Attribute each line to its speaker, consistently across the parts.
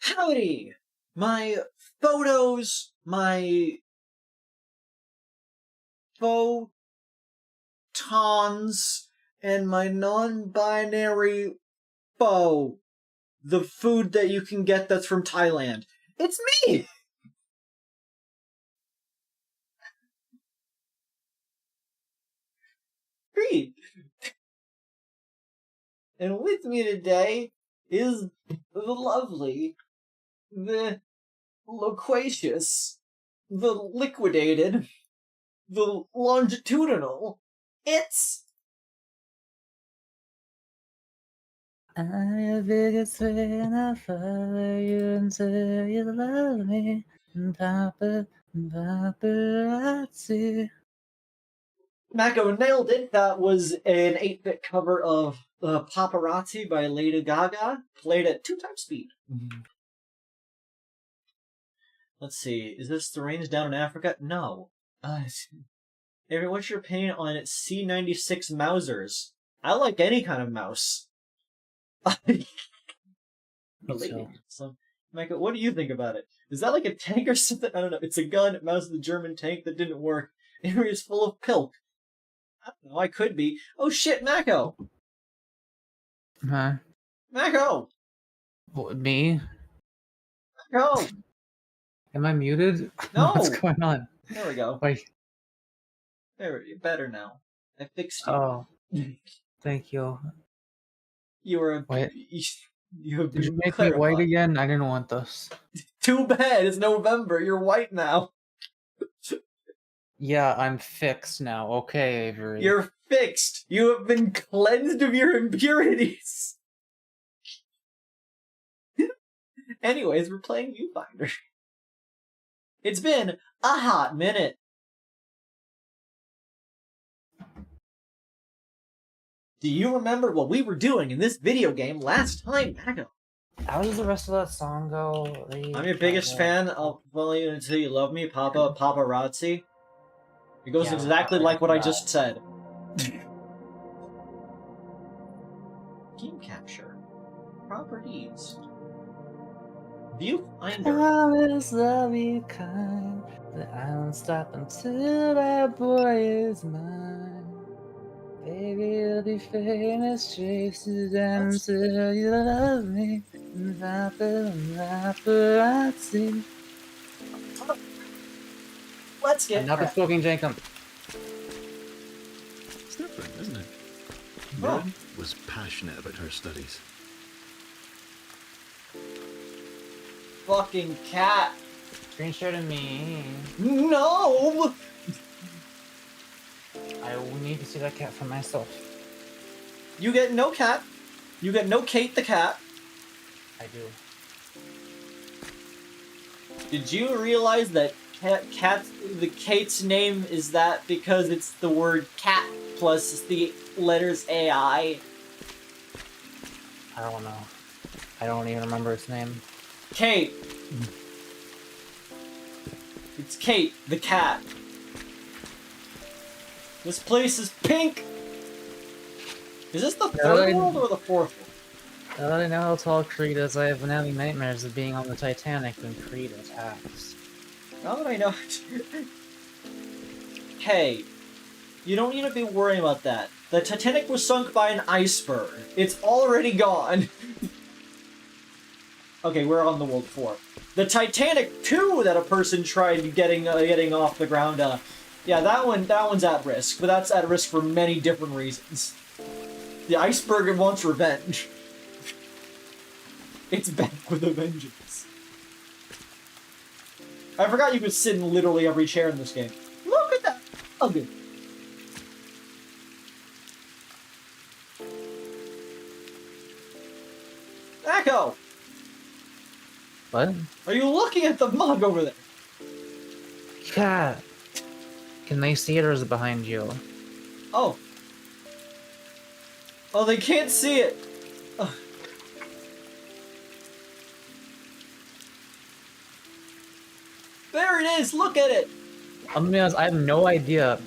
Speaker 1: Howdy! My photos, my photons, and my non-binary pho. The food that you can get that's from Thailand. It's me! Kreed! And with me today is the lovely, the loquacious, the liquidated, the longitudinal. It's...
Speaker 2: I'm your biggest fan, I'll follow you until you love me. Paparazzi.
Speaker 1: Mako nailed it. That was an 8-bit cover of Paparazzi by Lady Gaga, played at 2x speed. Let's see, is this the rains down in Africa? No. Avery, what's your opinion on C96 Mousers? I like any kind of mouse. So, Micah, what do you think about it? Is that like a tank or something? I don't know. It's a gun. It mounts the German tank that didn't work. Avery is full of pilk. I don't know. I could be. Oh shit, Mako!
Speaker 2: Huh?
Speaker 1: Mako!
Speaker 2: What, me?
Speaker 1: Mako!
Speaker 2: Am I muted?
Speaker 1: No!
Speaker 2: What's going on?
Speaker 1: There we go.
Speaker 2: Wait.
Speaker 1: There, you're better now. I fixed you.
Speaker 2: Oh. Thank you.
Speaker 1: You were a...
Speaker 2: Wait.
Speaker 1: You have been
Speaker 2: Did you make
Speaker 1: clarified.
Speaker 2: me white again? I didn't want this.
Speaker 1: Too bad, it's November. You're white now.
Speaker 2: Yeah, I'm fixed now. Okay, Avery.
Speaker 1: You're fixed. You have been cleansed of your impurities. Anyways, we're playing Viewfinder. It's been a hot minute. Do you remember what we were doing in this video game last time, Mako?
Speaker 2: How does the rest of that song go?
Speaker 1: I'm your biggest fan. I'll follow you until you love me, Paparazzi. It goes exactly like what I just said. Game capture. Properties. Viewfinder.
Speaker 2: Promise I'll be kind, that I won't stop until that boy is mine. Baby, you'll be famous, traces until you love me. Paparazzi.
Speaker 1: Let's get
Speaker 2: Another smoking Jankum.
Speaker 3: It's different, isn't it?
Speaker 1: Oh.
Speaker 3: Miriam was passionate about her studies.
Speaker 1: fucking cat.
Speaker 2: Screen share to me.
Speaker 1: No!
Speaker 2: I need to see that cat for myself.
Speaker 1: You get no cat. You get no Kate the cat.
Speaker 2: I do.
Speaker 1: Did you realize that the Kate's name is that because it's the word cat plus the letters AI?
Speaker 2: I don't know. I don't even remember its name.
Speaker 1: Kate. It's Kate the cat. This place is pink. Is this the third world or the fourth one?
Speaker 2: Now that I know how tall Kreed is, I have been having nightmares of being on the Titanic when Kreed attacks.
Speaker 1: Now that I know... Hey, you don't need to be worrying about that. The Titanic was sunk by an iceberg. It's already gone. Okay, we're on the World 4. The Titanic 2 that a person tried getting off the ground, yeah, that one's at risk, but that's at risk for many different reasons. The iceberg wants revenge. It's back with a vengeance. I forgot you could sit in literally every chair in this game. Look at that! Oh, good. Echo!
Speaker 2: What?
Speaker 1: Are you looking at the mug over there?
Speaker 2: Cat! Can they see it or is it behind you?
Speaker 1: Oh. Oh, they can't see it! Ugh. There it is! Look at it!
Speaker 2: I'm gonna be honest, I have no idea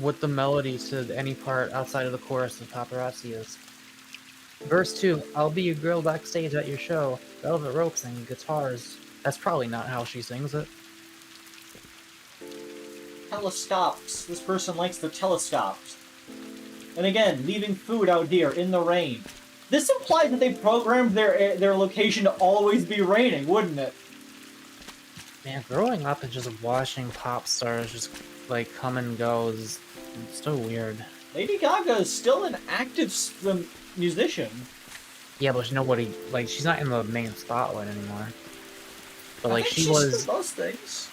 Speaker 2: what the melody to any part outside of the chorus of Paparazzi is. Verse 2, I'll be your girl backstage at your show. Velvet ropes and guitars. That's probably not how she sings it.
Speaker 1: Telescopes. This person likes their telescopes. And again, leaving food out here in the rain. This implies that they programmed their location to always be raining, wouldn't it?
Speaker 2: Man, growing up and just watching pop stars just like come and go is so weird.
Speaker 1: Lady Gaga is still an active musician.
Speaker 2: Yeah, but nobody, like, she's not in the main spotlight anymore. But like, she
Speaker 1: she's
Speaker 2: was.
Speaker 1: still those things.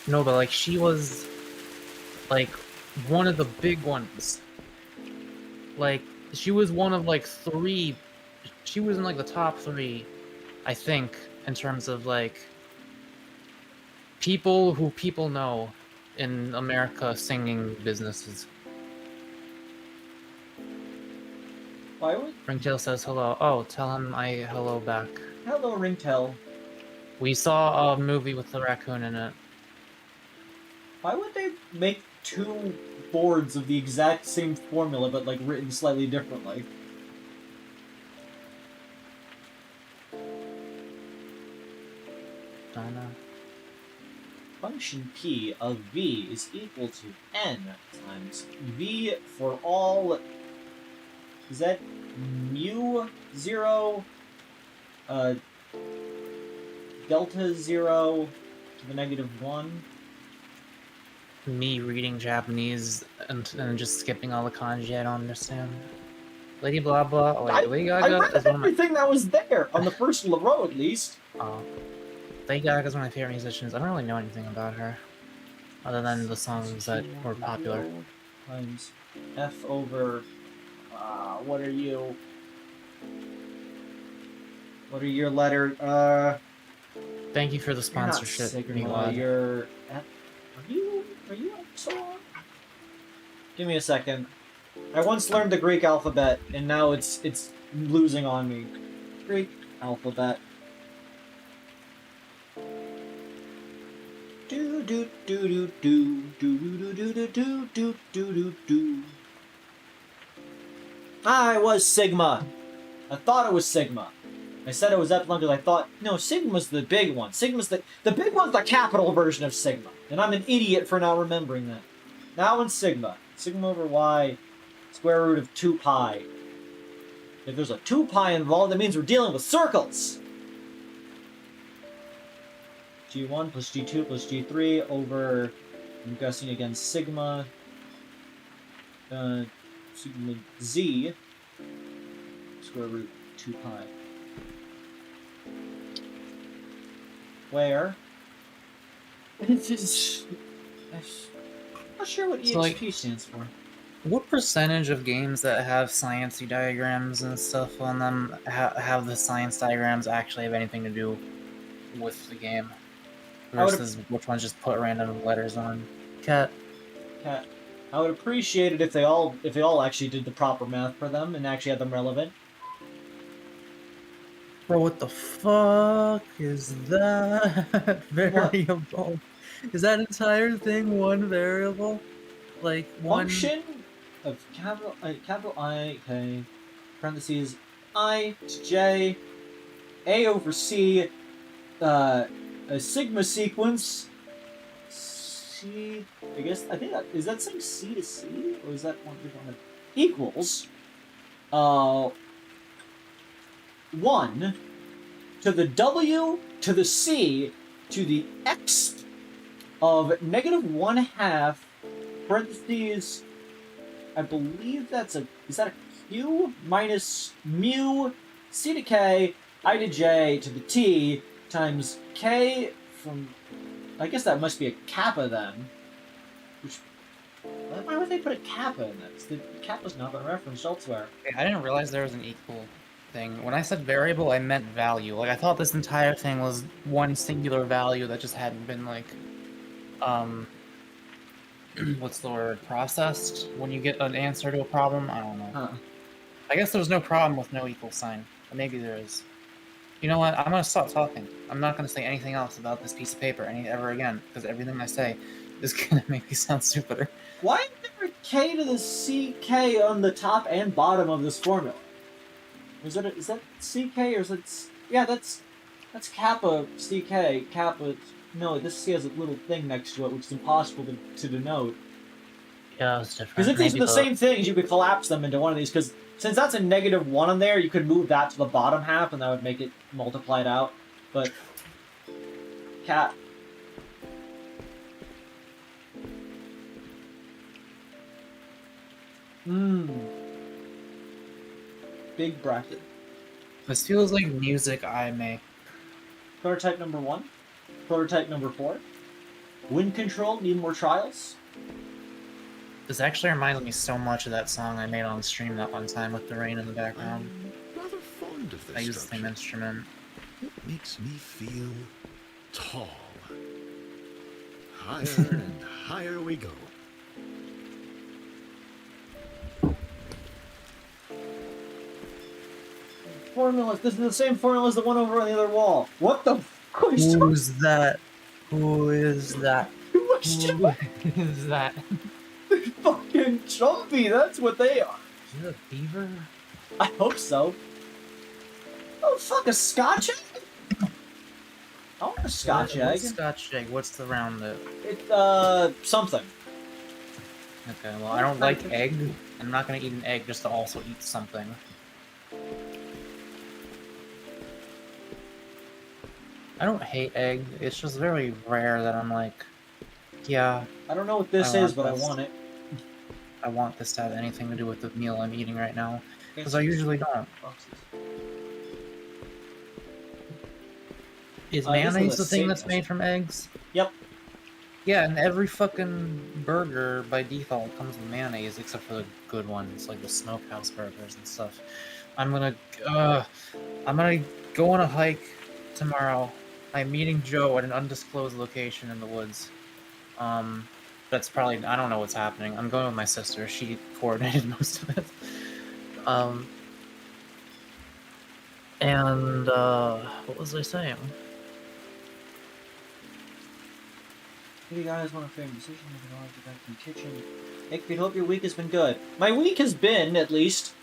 Speaker 2: No, but like, she was like one of the big ones. Like, she was one of like 3. She was in like the top 3, I think, in terms of like people who people know in America singing businesses.
Speaker 1: Why would...
Speaker 2: Ringtail says hello. Oh, tell him I hello back.
Speaker 1: Hello, Ringtail.
Speaker 2: We saw a movie with the raccoon in it.
Speaker 1: Why would they make 2 boards of the exact same formula, but like written slightly differently?
Speaker 2: Don't know.
Speaker 1: Function P of V is equal to N times V for all Z mu 0 delta 0 to the -1.
Speaker 2: Me reading Japanese and just skipping all the kanji I don't understand. Lady blah blah. Oh, wait, Lady Gaga
Speaker 1: I read
Speaker 2: is one of my.
Speaker 1: everything that was there on the first row at least.
Speaker 2: Oh, Lady Gaga is one of my favorite musicians. I don't really know anything about her, other than the songs that were popular.
Speaker 1: Times F over. What are you? What are your letter?
Speaker 2: Thank you for the
Speaker 1: You're not
Speaker 2: sponsorship.
Speaker 1: Sigma,
Speaker 2: Meanwhile.
Speaker 1: you're F. Are you so on? Give me a second. I once learned the Greek alphabet, and now it's losing on me. Greek alphabet. Do do do do do do do do do do do do do do. I was Sigma. I thought it was Sigma. I said it was Epsilon because I thought, no, Sigma's the big one. Sigma's the big one's the capital version of Sigma. And I'm an idiot for not remembering that. Now in Sigma. Sigma over Y, square root of 2 pi. If there's a 2 pi involved, that means we're dealing with circles. G1 plus G2 plus G3 over, I'm guessing again, Sigma, Sigma Z, square root 2 pi. Where? I'm not sure what EXP
Speaker 2: So, like,
Speaker 1: stands for.
Speaker 2: What percentage of games that have sciencey diagrams and stuff on them have the science diagrams actually have anything to do with the game? Versus which ones just put random letters on? Cat.
Speaker 1: I would appreciate it if they all actually did the proper math for them and actually had them relevant.
Speaker 2: Bro, what the fuck is that variable? Is that entire thing one variable? Like one
Speaker 1: Function of capital I, K, parentheses, I to J, A over C, a sigma sequence, C, I think that, is that saying C to C, or is that one different? Equals, 1 to the W to the C to the X of -1/2 parentheses, I believe that's is that a Q minus mu C to K I to J to the T times K from, I guess that must be a kappa then. Which, why would they put a kappa in that? The kappa's not been referenced elsewhere.
Speaker 2: I didn't realize there was an equal thing. When I said variable, I meant value. Like, I thought this entire thing was one singular value that just hadn't been, like, what's the word? Processed? When you get an answer to a problem? I don't know.
Speaker 1: Huh.
Speaker 2: I guess there's no problem with no equal sign. But maybe there is. You know what? I'm gonna stop talking. I'm not gonna say anything else about this piece of paper ever again, because everything I say is gonna make me sound stupider.
Speaker 1: Why is there a K to the CK on the top and bottom of this formula? Is that CK or is it? Yeah, that's Kappa CK. Kappa. No, this C has a little thing next to it, which is impossible to denote.
Speaker 2: Yeah, it's different.
Speaker 1: Because if these are the same things, you could collapse them into one of these. Because since that's a -1 on there, you could move that to the bottom half, and that would make it multiplied out. But cat. Big bracket.
Speaker 2: This feels like music I make.
Speaker 1: Prototype number 1. Prototype number 4. Wind control, need more trials?
Speaker 2: This actually reminds me so much of that song I made on stream that one time with the rain in the background.
Speaker 3: I'm rather fond of this
Speaker 2: I use the
Speaker 3: structure.
Speaker 2: same instrument.
Speaker 3: It makes me feel tall. Higher and higher we go.
Speaker 1: Formulas. This is the same formula as the one over on the other wall. What the fuck?
Speaker 2: Who's that? Who is that? Who is that?
Speaker 1: Fucking Chumpy, that's what they are.
Speaker 2: Is it a beaver?
Speaker 1: I hope so. Oh, fuck, a Scotch egg? I want a Scotch egg.
Speaker 2: What's Scotch egg? What's the round that?
Speaker 1: It's, something.
Speaker 2: Okay, well, I don't like egg. I'm not gonna eat an egg just to also eat something. I don't hate egg. It's just very rare that I'm like, yeah.
Speaker 1: I don't know what this is, but I want it.
Speaker 2: I want this to have anything to do with the meal I'm eating right now, because I usually don't. Is mayonnaise the thing that's made from eggs?
Speaker 1: Yep.
Speaker 2: Yeah, and every fucking burger by default comes with mayonnaise, except for the good ones, like the smokehouse burgers and stuff. I'm gonna go on a hike tomorrow. I'm meeting Joe at an undisclosed location in the woods. That's probably, I don't know what's happening. I'm going with my sister. She coordinated most of it. What was I saying?
Speaker 1: If you guys want a fair decision, you can always get back in the kitchen. Hey, Creed, hope your week has been good. My week has been, at least,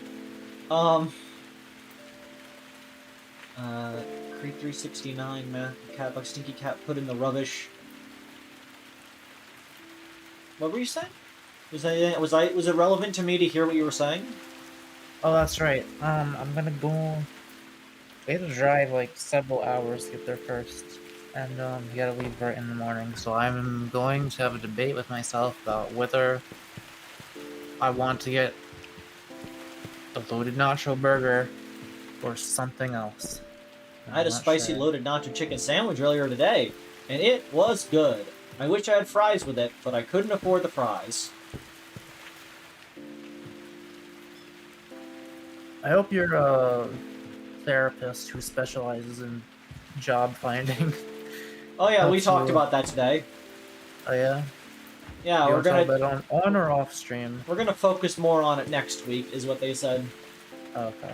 Speaker 1: Kreed360-Doodles, man. Cat, like Stinky Cat put in the rubbish. What were you saying? Was it relevant to me to hear what you were saying?
Speaker 2: Oh, that's right. I'm gonna go. We have to drive like several hours to get there first, and you gotta leave right in the morning. So I'm going to have a debate with myself about whether I want to get a loaded nacho burger or something else.
Speaker 1: I had a spicy loaded nacho chicken sandwich earlier today, and it was good. I wish I had fries with it, but I couldn't afford the fries.
Speaker 2: I hope you're a therapist who specializes in job finding.
Speaker 1: Oh yeah, we talked about that today.
Speaker 2: Oh yeah?
Speaker 1: Yeah,
Speaker 2: You
Speaker 1: we're gonna
Speaker 2: talk about it on or off stream?
Speaker 1: We're gonna focus more on it next week, is what they said.
Speaker 2: Oh, okay.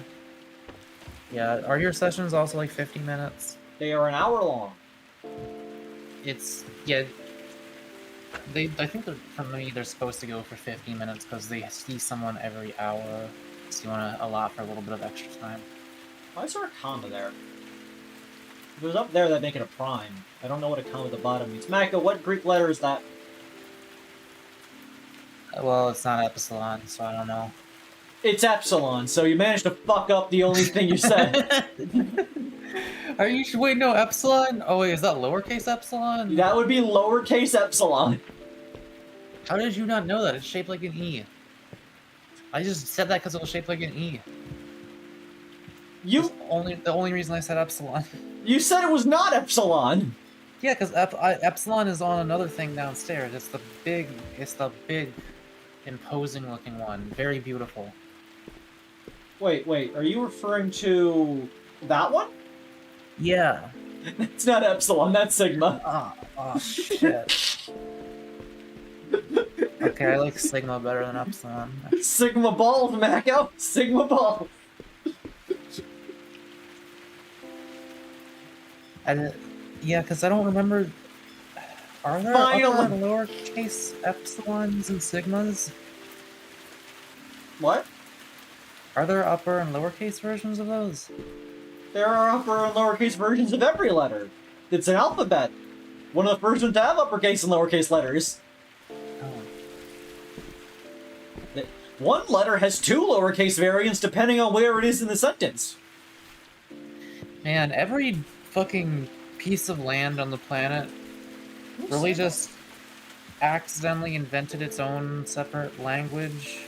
Speaker 2: Yeah, are your sessions also like 50 minutes?
Speaker 1: They are an hour long.
Speaker 2: It's, yeah, I think that for me they're supposed to go for 50 minutes because they see someone every hour, so you want to allot for a little bit of extra time.
Speaker 1: Why is there a comma there? If it was up there, that'd make it a prime. I don't know what a comma at the bottom means. Maka, what Greek letter is that?
Speaker 2: Well, it's not epsilon, so I don't know.
Speaker 1: It's epsilon, so you managed to fuck up the only thing you said.
Speaker 2: Are you sure? Wait, no, epsilon? Oh wait, is that lowercase epsilon?
Speaker 1: That would be lowercase epsilon.
Speaker 2: How did you not know that? It's shaped like an E. I just said that because it was shaped like an E.
Speaker 1: The
Speaker 2: only reason I said epsilon.
Speaker 1: You said it was not epsilon.
Speaker 2: Yeah, because epsilon is on another thing downstairs. It's the big, imposing looking one. Very beautiful.
Speaker 1: Wait, are you referring to that one?
Speaker 2: Yeah.
Speaker 1: It's not epsilon, that's sigma.
Speaker 2: Oh shit. Okay, I like sigma better than epsilon.
Speaker 1: Sigma balls, Mako! Sigma balls!
Speaker 2: Yeah, because I don't remember. Are there upper and lowercase epsilons and sigmas?
Speaker 1: What?
Speaker 2: Are there upper and lowercase versions of those?
Speaker 1: There are upper and lowercase versions of every letter. It's an alphabet. One of the first ones to have uppercase and lowercase letters.
Speaker 2: Oh.
Speaker 1: One letter has two lowercase variants depending on where it is in the sentence.
Speaker 2: Man, every fucking piece of land on the planet really just accidentally invented its own separate language,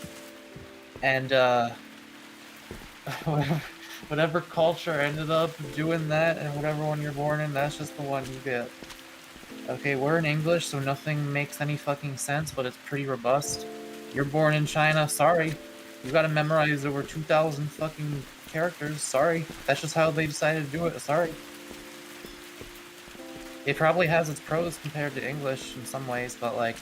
Speaker 2: and whatever culture ended up doing that, and whatever one you're born in, that's just the one you get. Okay, we're in English, so nothing makes any fucking sense, but it's pretty robust. You're born in China, sorry. You gotta memorize over 2,000 fucking characters, sorry. That's just how they decided to do it, sorry. It probably has its pros compared to English in some ways, but like,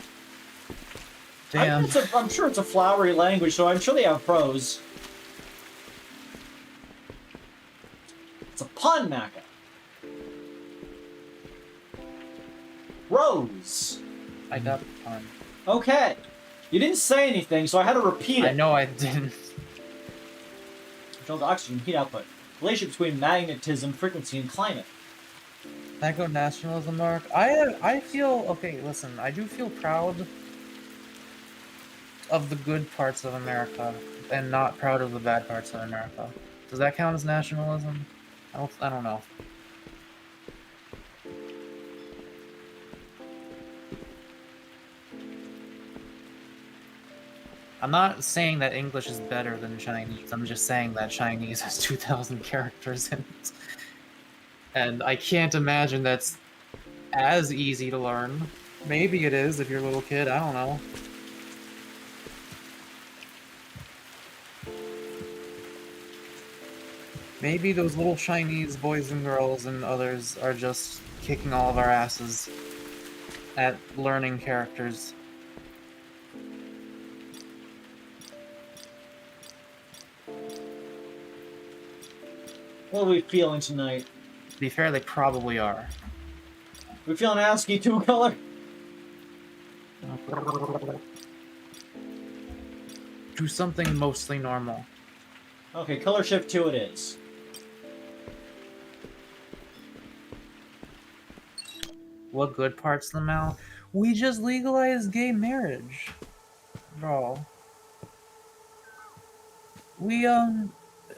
Speaker 2: damn.
Speaker 1: I'm sure it's a flowery language, so I'm sure they have pros. It's a pun, Maka. Rose.
Speaker 2: I got the pun.
Speaker 1: Okay. You didn't say anything, so I had to repeat it.
Speaker 2: I know I didn't.
Speaker 1: Controls oxygen heat output. Relationship between magnetism, frequency, and climate.
Speaker 2: Echo nationalism, Mark. I feel okay. Listen, I do feel proud of the good parts of America, and not proud of the bad parts of America. Does that count as nationalism? I don't know. I'm not saying that English is better than Chinese. I'm just saying that Chinese has 2,000 characters in it. And I can't imagine that's as easy to learn. Maybe it is if you're a little kid, I don't know. Maybe those little Chinese boys and girls and others are just kicking all of our asses at learning characters.
Speaker 1: What are we feeling tonight?
Speaker 2: To be fair, they probably are.
Speaker 1: We feeling ASCII 2-color?
Speaker 2: Do something mostly normal.
Speaker 1: Okay, color shift 2 it is.
Speaker 2: What good parts of the mouth? We just legalized gay marriage. Bro.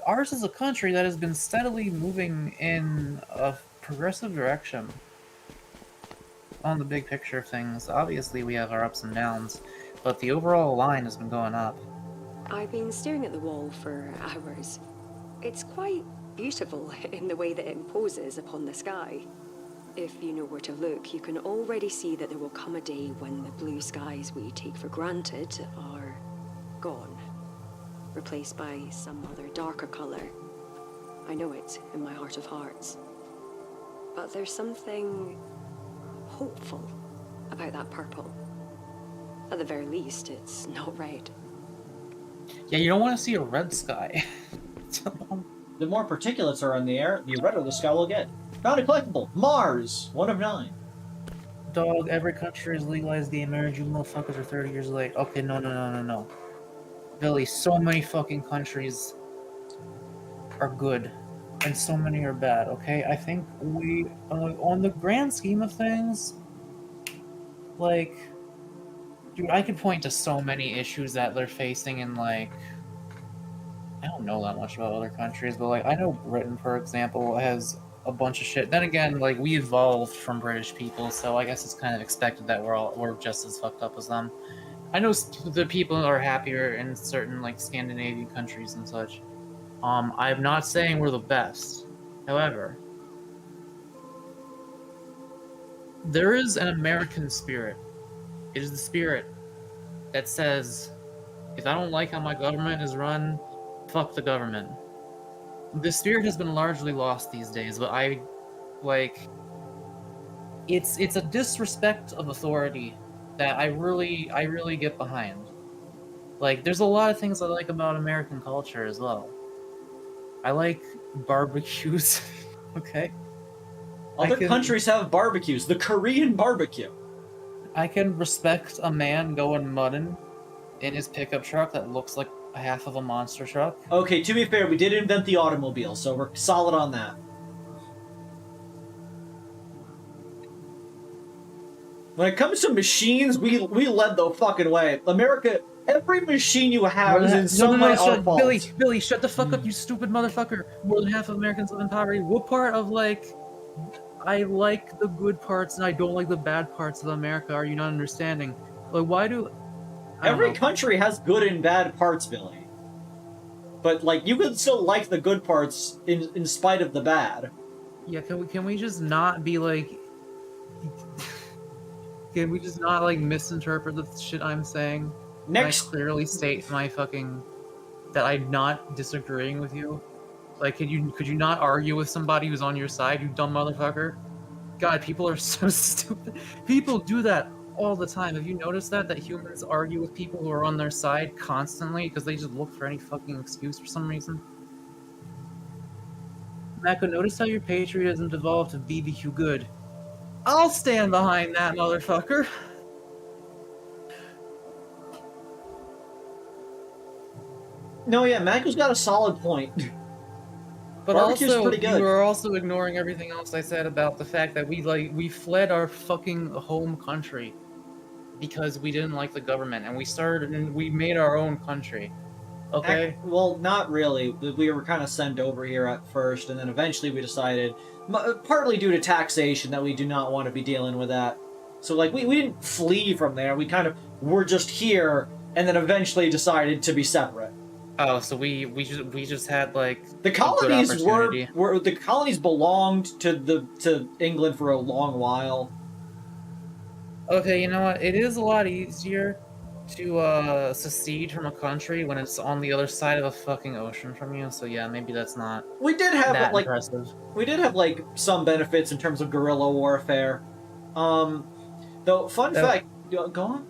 Speaker 2: Ours is a country that has been steadily moving in a progressive direction. On the big picture of things, obviously we have our ups and downs, but the overall line has been going up.
Speaker 4: I've been staring at the wall for hours. It's quite beautiful in the way that it imposes upon the sky. If you know where to look, you can already see that there will come a day when the blue skies we take for granted are gone, replaced by some other darker color. I know it in my heart of hearts. But there's something hopeful about that purple. At the very least, it's not red.
Speaker 2: Yeah, you don't want to see a red sky.
Speaker 1: The more particulates are in the air, the redder the sky will get. Found a collectible. Mars. 1 of 9.
Speaker 2: Dog, every country has legalized gay marriage. You motherfuckers are 30 years late. Okay, no. Billy, so many fucking countries are good, and so many are bad, okay? I think we, on the grand scheme of things, like, dude, I could point to so many issues that they're facing in, like, I don't know that much about other countries, but, like, I know Britain, for example, has a bunch of shit. Then again, like, we evolved from British people, so I guess it's kind of expected that we're just as fucked up as them. I know the people are happier in certain, like, Scandinavian countries and such. I'm not saying we're the best. However, there is an American spirit. It is the spirit that says, if I don't like how my government is run, fuck the government. The spirit has been largely lost these days, but it's a disrespect of authority that I really get behind. Like, there's a lot of things I like about American culture as well. I like barbecues, okay?
Speaker 1: Other countries have barbecues. The Korean barbecue.
Speaker 2: I can respect a man going mudding in his pickup truck that looks like half of a monster truck.
Speaker 1: Okay, to be fair, we did invent the automobile, so we're solid on that. When it comes to machines, we led the fucking way. America, every machine you have is in some way our fault.
Speaker 2: Billy, shut the fuck up, you stupid motherfucker. More than half of Americans live in poverty. What part of, like, I like the good parts and I don't like the bad parts of America are you not understanding? Like, why do...
Speaker 1: Every country has good and bad parts, Billy. But, like, you can still like the good parts in spite of the bad.
Speaker 2: Yeah, can we just not be, like... Can we just not, like, misinterpret the shit I'm saying?
Speaker 1: Next...
Speaker 2: I clearly state my fucking... that I'm not disagreeing with you. Like, could you not argue with somebody who's on your side, you dumb motherfucker? God, people are so stupid. People do that all the time. Have you noticed that humans argue with people who are on their side constantly because they just look for any fucking excuse for some reason? Mako, notice how your patriotism devolved to BBQ good. I'll stand behind that motherfucker.
Speaker 1: No, yeah, Mako's got a solid point.
Speaker 2: But
Speaker 1: Barbecue's
Speaker 2: also,
Speaker 1: pretty good.
Speaker 2: you are also ignoring everything else I said about the fact that we fled our fucking home country because we didn't like the government, and we made our own country. Okay?
Speaker 1: Well, not really. We were kind of sent over here at first, and then eventually we decided, partly due to taxation, that we do not want to be dealing with that. So, like, we didn't flee from there. We kind of were just here, and then eventually decided to be separate.
Speaker 2: Oh, so we just had, like,
Speaker 1: the colonies were the colonies belonged to England for a long while.
Speaker 2: Okay, you know what? It is a lot easier to secede from a country when it's on the other side of a fucking ocean from you. So yeah, maybe that's not.
Speaker 1: We did have
Speaker 2: that
Speaker 1: like
Speaker 2: impressive.
Speaker 1: We did have like some benefits in terms of guerrilla warfare. Though fun fact, go on.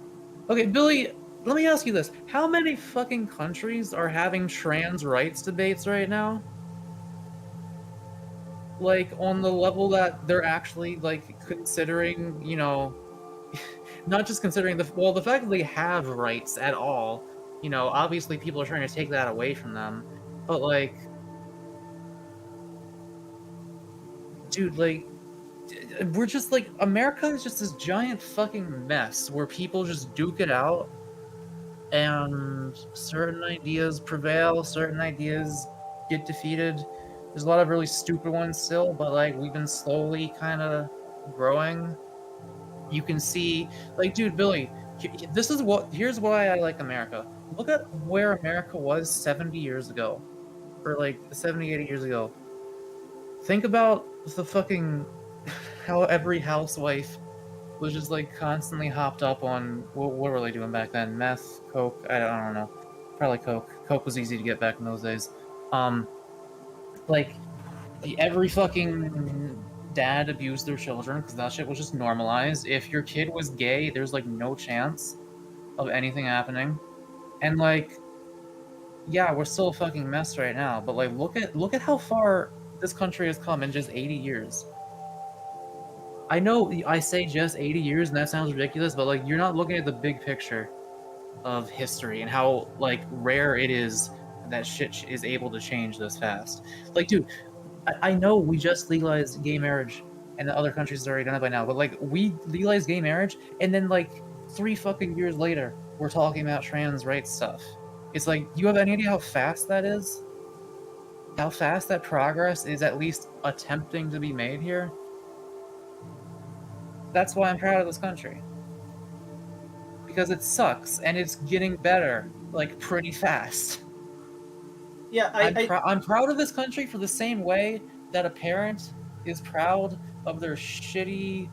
Speaker 2: Okay, Billy. Let me ask you this. How many fucking countries are having trans rights debates right now? Like, on the level that they're actually, like, considering, you know... not just considering the fact that they have rights at all. You know, obviously people are trying to take that away from them. But, like... Dude, like... We're just, like... America is just this giant fucking mess where people just duke it out. And certain ideas prevail, certain ideas get defeated. There's a lot of really stupid ones still, but like we've been slowly kind of growing. You can see, like, dude, Billy, here's why I like America. Look at where America was 70 years ago, or like 70, 80 years ago. Think about the fucking, how every housewife was just like constantly hopped up on what were they doing back then? Meth, coke? I don't know. Probably coke. Coke was easy to get back in those days. Like every fucking dad abused their children because that shit was just normalized. If your kid was gay, there's like no chance of anything happening. And like, yeah, we're still a fucking mess right now. But like, look at how far this country has come in just 80 years. I know I say just 80 years and that sounds ridiculous, but like you're not looking at the big picture of history and how like rare it is that shit is able to change this fast. Like, dude, I know we just legalized gay marriage and the other countries have already done it by now, but like we legalized gay marriage and then like 3 fucking years later we're talking about trans rights stuff. It's like, do you have any idea how fast that is? How fast that progress is at least attempting to be made here? That's why I'm proud of this country. Because it sucks, and it's getting better, like, pretty fast.
Speaker 1: Yeah,
Speaker 2: I'm proud of this country for the same way that a parent is proud of their shitty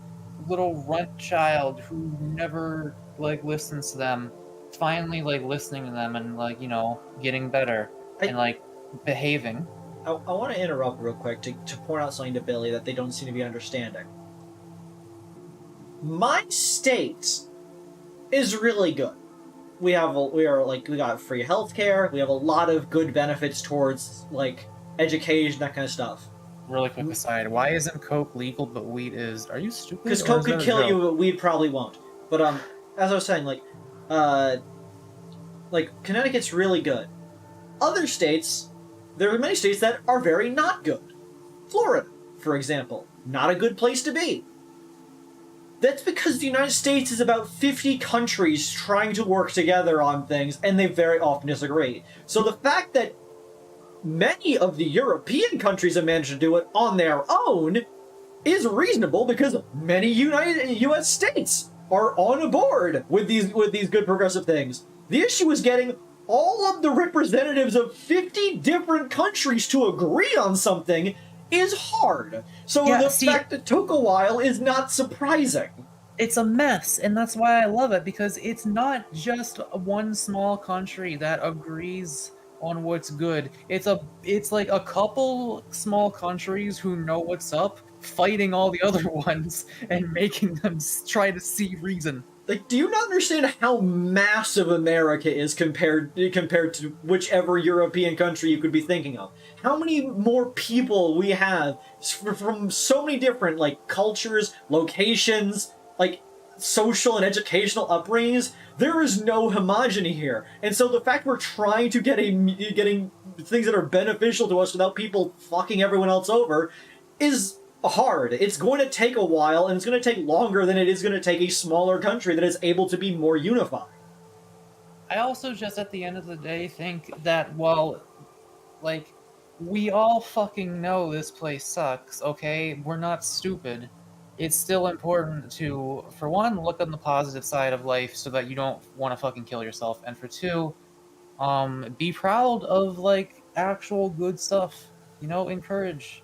Speaker 2: little runt child who never, like, listens to them, finally, like, listening to them and, like, you know, getting better and, like, behaving.
Speaker 1: I want to interrupt real quick to point out something to Billy that they don't seem to be understanding. My state is really good. We got free healthcare. We have a lot of good benefits towards like education, that kind of stuff.
Speaker 2: Really quick aside, why isn't coke legal but weed is? Are you stupid?
Speaker 1: Because coke could kill you, but weed probably won't. But as I was saying, like Connecticut's really good. other states, there are many states that are very not good. Florida, for example, not a good place to be. That's because the United States is about 50 countries trying to work together on things, and they very often disagree. So the fact that many of the European countries have managed to do it on their own is reasonable because many U.S. states are on board with these good progressive things. The issue is getting all of the representatives of 50 different countries to agree on something is hard. So
Speaker 2: Yeah,
Speaker 1: the
Speaker 2: see,
Speaker 1: fact it took a while is not surprising.
Speaker 2: it's a mess, and that's why I love it, because it's not just one small country that agrees on what's good. It's like a couple small countries who know what's up, fighting all the other ones and making them try to see reason.
Speaker 1: Like, do you not understand how massive America is compared to whichever European country you could be thinking of? How many more people we have from so many different, like, cultures, locations, like, social and educational upbringings? There is no homogeny here. And so the fact we're trying to getting things that are beneficial to us without people fucking everyone else over is hard. It's going to take a while, and it's going to take longer than it is going to take a smaller country that is able to be more unified.
Speaker 2: I also just, at the end of the day, think that while, like, we all fucking know this place sucks, okay? We're not stupid. It's still important to, for one, look on the positive side of life so that you don't want to fucking kill yourself, and for two, be proud of, like, actual good stuff. You know, encourage.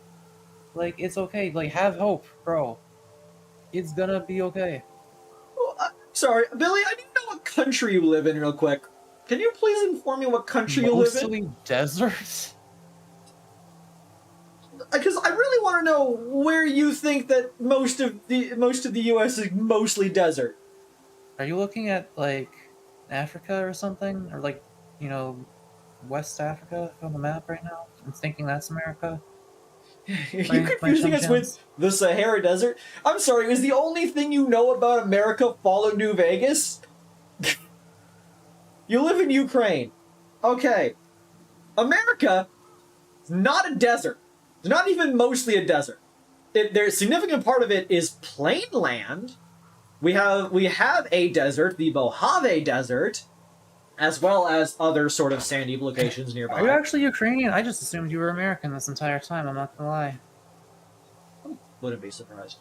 Speaker 2: Like, it's okay. Like, have hope, bro. It's gonna be okay.
Speaker 1: Well, sorry, Billy, I need to know what country you live in real quick. Can you please inform me what country you live in?
Speaker 2: Mostly desert?
Speaker 1: Because I really want to know where you think that most of the U.S. is mostly desert.
Speaker 2: Are you looking at, like, Africa or something? Or, like, you know, West Africa on the map right now? I'm thinking that's America.
Speaker 1: Are you confusing us with the Sahara Desert? I'm sorry, is the only thing you know about America Fallout New Vegas? You live in Ukraine. Okay. America is not a desert. It's not even mostly a desert. There's a significant part of it is plain land. We have a desert, the Mojave Desert, as well as other sort of sandy locations nearby.
Speaker 2: Are you actually Ukrainian? I just assumed you were American this entire time, I'm not gonna lie.
Speaker 1: Wouldn't be surprised.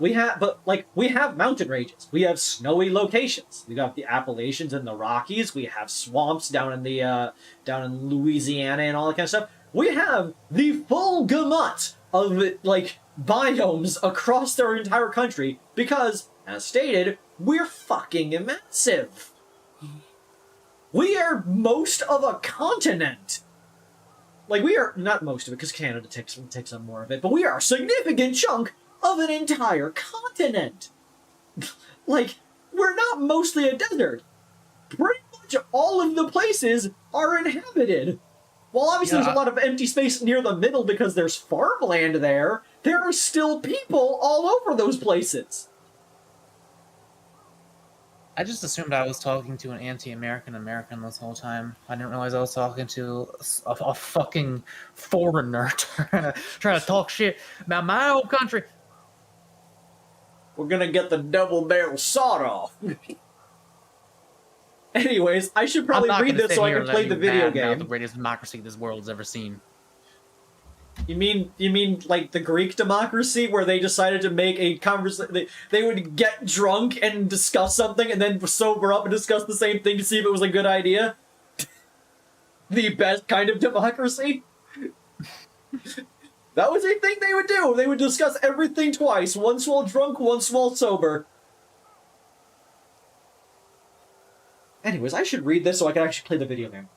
Speaker 1: We have mountain ranges. We have snowy locations. We got the Appalachians and the Rockies. We have swamps down in Louisiana and all that kind of stuff. We have the full gamut of, like, biomes across our entire country because, as stated, we're fucking massive. We are most of a continent. Like, we are not most of it, because Canada takes up more of it, but we are a significant chunk of an entire continent. Like, we're not mostly a desert. Pretty much all of the places are inhabited. While obviously there's a lot of empty space near the middle because there's farmland there are still people all over those places.
Speaker 2: I just assumed I was talking to an anti-American American this whole time. I didn't realize I was talking to a fucking foreigner trying to talk shit about my old country.
Speaker 1: We're gonna get the double barrel sawed off. Anyways, I should probably read this so I can play the video game.
Speaker 2: The greatest democracy this world's ever seen.
Speaker 1: You mean like the Greek democracy, where they decided to make a conversation? They would get drunk and discuss something, and then sober up and discuss the same thing to see if it was a good idea. The best kind of democracy. That was a thing they would do. They would discuss everything twice: once while drunk, once while sober. Anyways, I should read this so I can actually play the video game.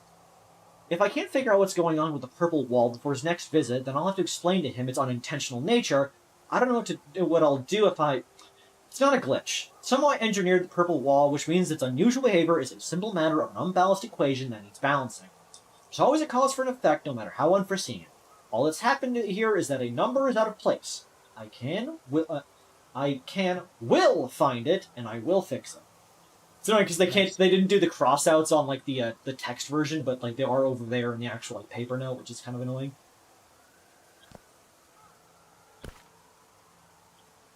Speaker 1: If I can't figure out what's going on with the purple wall before his next visit, then I'll have to explain to him its unintentional nature. I don't know what I'll do if I... It's not a glitch. Somehow I engineered the purple wall, which means its unusual behavior is a simple matter of an unbalanced equation that needs balancing. There's always a cause for an effect, no matter how unforeseen. All that's happened here is that a number is out of place. I will find it, and I will fix it. It's annoying because they didn't do the crossouts on like the text version, but like they are over there in the actual like paper note, which is kind of annoying.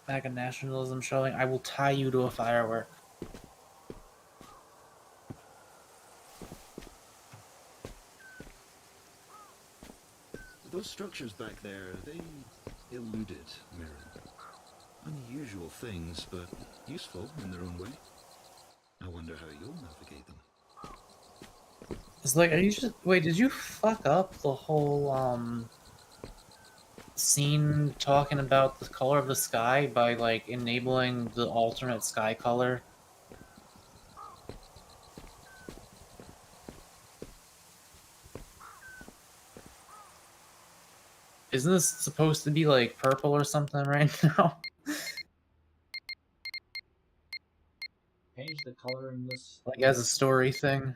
Speaker 2: MAGA nationalism showing. I will tie you to a firework.
Speaker 3: Those structures back there, they eluded Mirren. Unusual things, but useful in their own way. I wonder how you'll navigate them.
Speaker 2: It's like, are you just... Wait, did you fuck up the whole, scene talking about the color of the sky by, like, enabling the alternate sky color? Isn't this supposed to be, like, purple or something right now?
Speaker 1: Change the color in this.
Speaker 2: Like, as a story thing.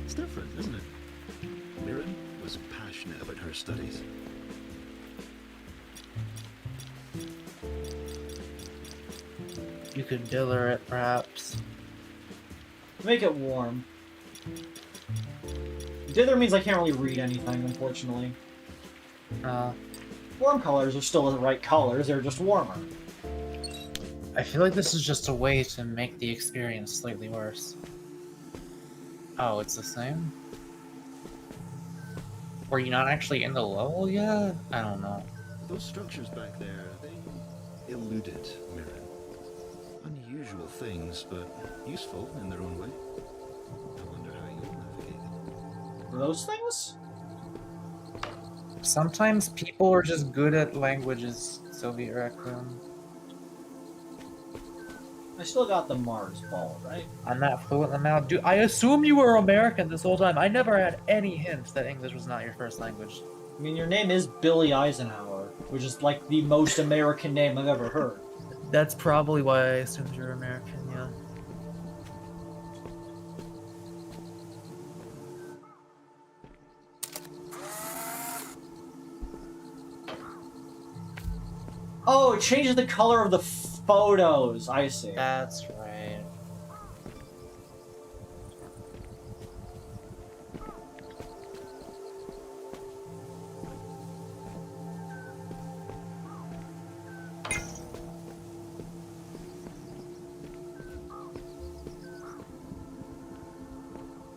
Speaker 3: It's different, isn't it? Mirren was passionate about her studies.
Speaker 2: You could diller it, perhaps.
Speaker 1: Make it warm. Dither means I can't really read anything, unfortunately. Warm colors are still the right colors, they're just warmer.
Speaker 2: I feel like this is just a way to make the experience slightly worse. Oh, it's the same? Were you not actually in the level yet? I don't know.
Speaker 3: Those structures back there, they eluded Mirren. Unusual things, but useful in their own way. I wonder how you'll navigate them.
Speaker 1: Those things?
Speaker 2: Sometimes people are just good at languages, Soviet Raccoon.
Speaker 1: I still got the Mars ball, right?
Speaker 2: I'm not fluent in them out. Dude, I assumed you were American this whole time. I never had any hints that English was not your first language.
Speaker 1: I mean, your name is Billy Eisenhower, which is like the most American name I've ever heard.
Speaker 2: That's probably why I assumed you were American, yeah.
Speaker 1: Oh, it changes the color of the photos. I see.
Speaker 2: That's right.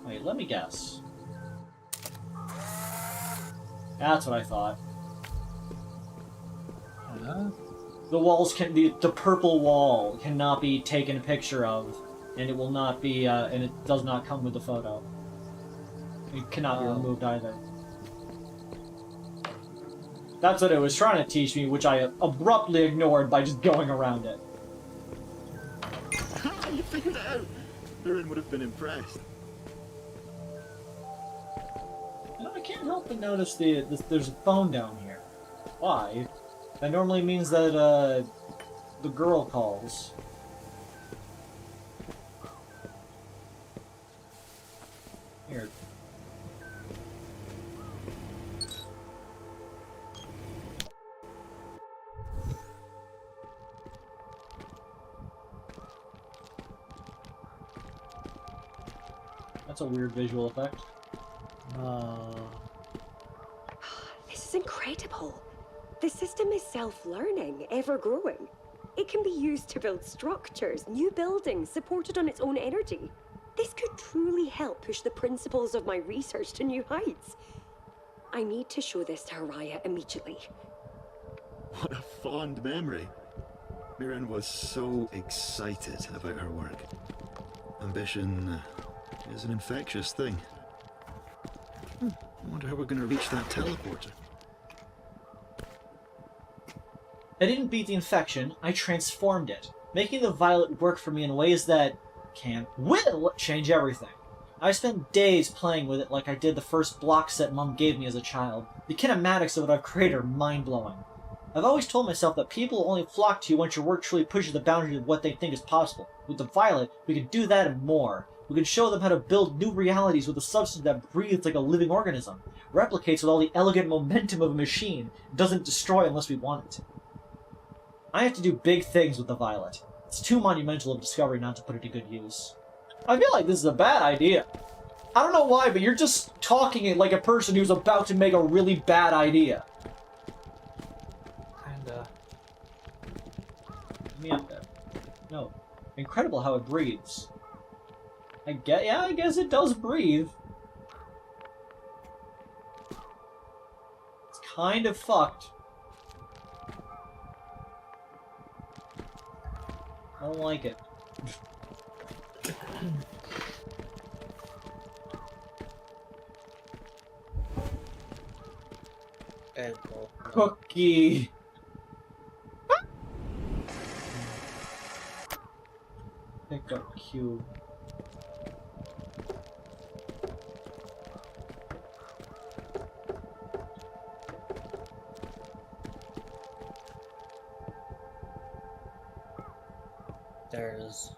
Speaker 1: Wait, let me guess. That's what I thought. The walls can the purple wall cannot be taken a picture of, and it will not be and it does not come with the photo. It cannot be removed either. That's what it was trying to teach me, which I abruptly ignored by just going around it.
Speaker 3: You figured it out! Mirren would have been impressed.
Speaker 1: You know, I can't help but notice there's a phone down here. Why? That normally means that the girl calls. Here. That's a weird visual effect.
Speaker 4: This is incredible. The system is self-learning, ever-growing. It can be used to build structures, new buildings, supported on its own energy. This could truly help push the principles of my research to new heights. I need to show this to Haraya immediately.
Speaker 3: What a fond memory. Mirren was so excited about her work. Ambition is an infectious thing. I wonder how we're going to reach that teleporter.
Speaker 1: I didn't beat the infection, I transformed it, making the violet work for me in ways that will change everything. I spent days playing with it like I did the first block set Mom gave me as a child. The kinematics of what I've created are mind-blowing. I've always told myself that people will only flock to you once your work truly pushes the boundaries of what they think is possible. With the violet, we can do that and more. We can show them how to build new realities with a substance that breathes like a living organism, replicates with all the elegant momentum of a machine, and doesn't destroy unless we want it to. I have to do big things with the violet. It's too monumental of discovery not to put it to good use. I feel like this is a bad idea. I don't know why, but you're just talking like a person who's about to make a really bad idea.
Speaker 2: Kinda.
Speaker 1: Get me up there. No. Incredible how it breathes. Yeah, I guess it does breathe. It's kind of fucked. I don't like it.
Speaker 2: Apple.
Speaker 1: Cookie. Pick up cube.
Speaker 2: There it is.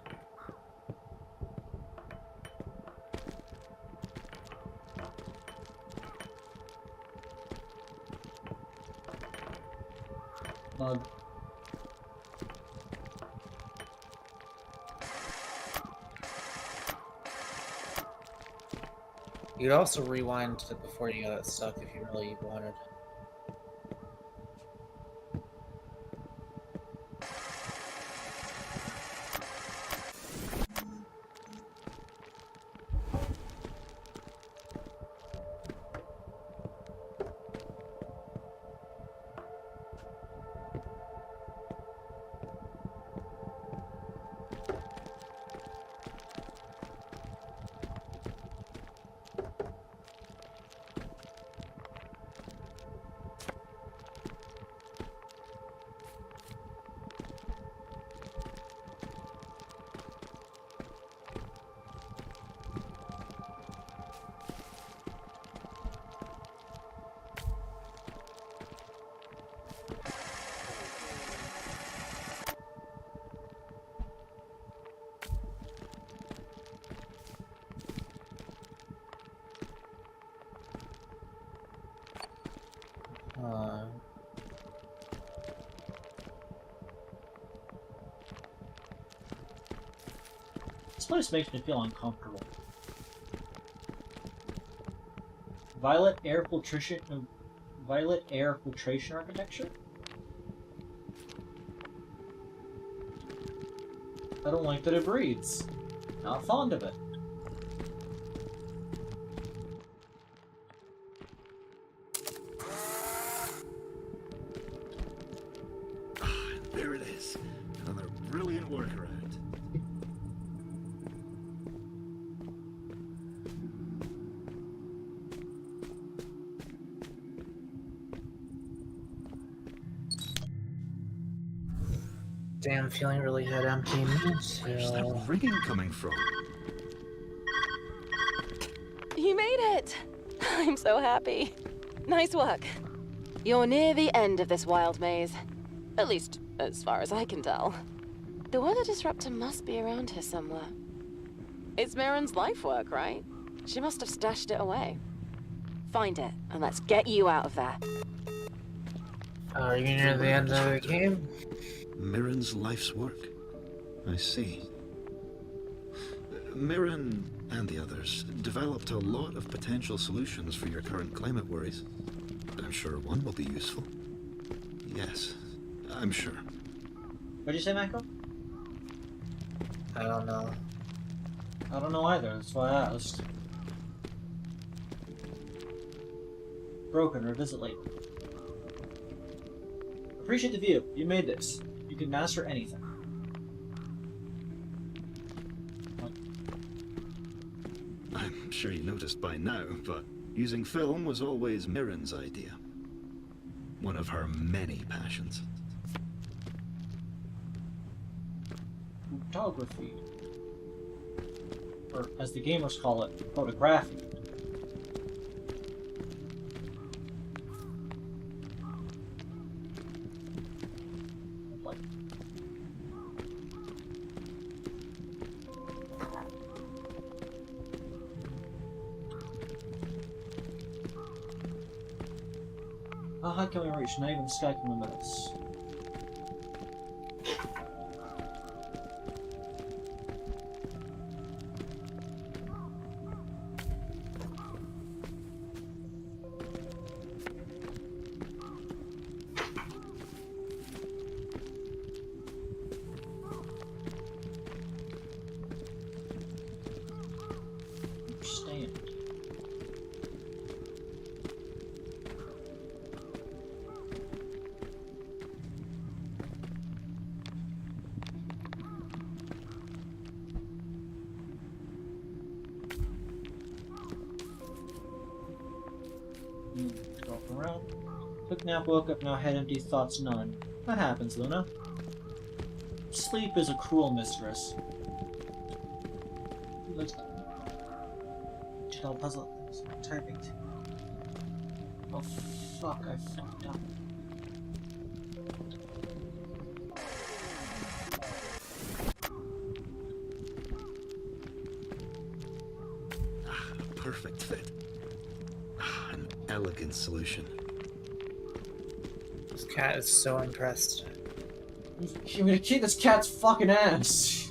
Speaker 1: Mug.
Speaker 2: You could also rewind to before you got stuck if you really wanted.
Speaker 1: This place makes me feel uncomfortable. Violet air filtration architecture? I don't like that it breathes. Not fond of it.
Speaker 3: There it is. Another brilliant workaround.
Speaker 2: Damn, feeling really head empty.
Speaker 3: Where's that ringing coming from?
Speaker 5: You made it! I'm so happy. Nice work. You're near the end of this wild maze. At least, as far as I can tell. The weather disruptor must be around here somewhere. It's Mirren's life work, right? She must have stashed it away. Find it, and let's get you out of there.
Speaker 2: Are you near the end of the game?
Speaker 3: Mirren's life's work. I see. Mirren and the others developed a lot of potential solutions for your current climate worries. I'm sure one will be useful. Yes, I'm sure.
Speaker 1: What'd you say, Mako?
Speaker 2: I don't know.
Speaker 1: I don't know either, that's why I asked. Broken, revisit later. Appreciate the view. You made this. You can master anything.
Speaker 3: I'm sure you noticed by now, but using film was always Mirren's idea. One of her many passions.
Speaker 1: Photography. Or, as the gamers call it, photography. Like, how high can we reach? Not even the sky can limit us. around. Quick nap, woke up, now head empty, thoughts none. That happens, Luna. Sleep is a cruel mistress. Let's tell puzzle typing. Oh fuck, I fucked up.
Speaker 3: Perfect fit. An elegant solution.
Speaker 2: This cat is so impressed.
Speaker 1: I'm gonna kick this cat's fucking ass.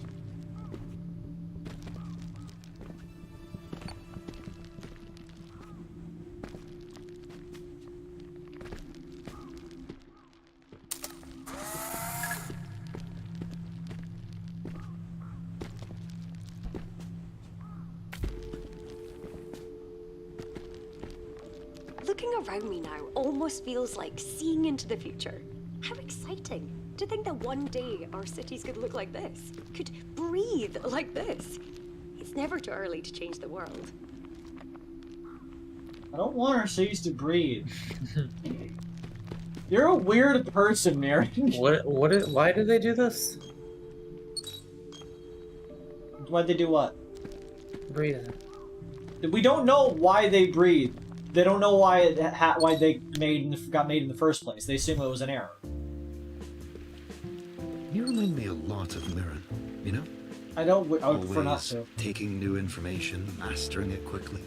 Speaker 4: Looking around me now almost feels like seeing into the future. How exciting! To think that one day our cities could look like this, could breathe like this. It's never too early to change the world.
Speaker 1: I don't want our cities to breathe. You're a weird person, Mary.
Speaker 2: Why do they do this?
Speaker 1: Why'd they do what?
Speaker 2: Breathing.
Speaker 1: We don't know why they breathe. They don't know why why they got made in the first place. They assume it was an error.
Speaker 3: You remind me a lot of Mirren, you know?
Speaker 1: I would prefer not
Speaker 3: Always
Speaker 1: to.
Speaker 3: taking new information, mastering it quickly.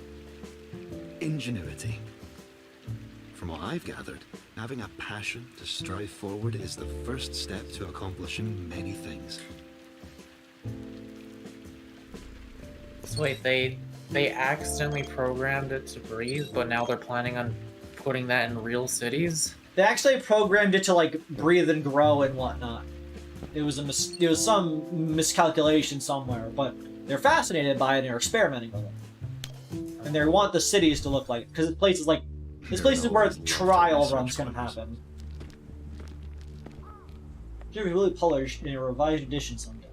Speaker 3: Ingenuity. From what I've gathered, having a passion to strive forward is the first step to accomplishing many things.
Speaker 2: So wait, they accidentally programmed it to breathe, but now they're planning on putting that in real cities?
Speaker 1: They actually programmed it to like breathe and grow and whatnot. It was some miscalculation somewhere, but they're fascinated by it and they're experimenting with it. And they want the cities to look like it, because places like this place is where trial run's gonna happen. Should be really published in a revised edition someday.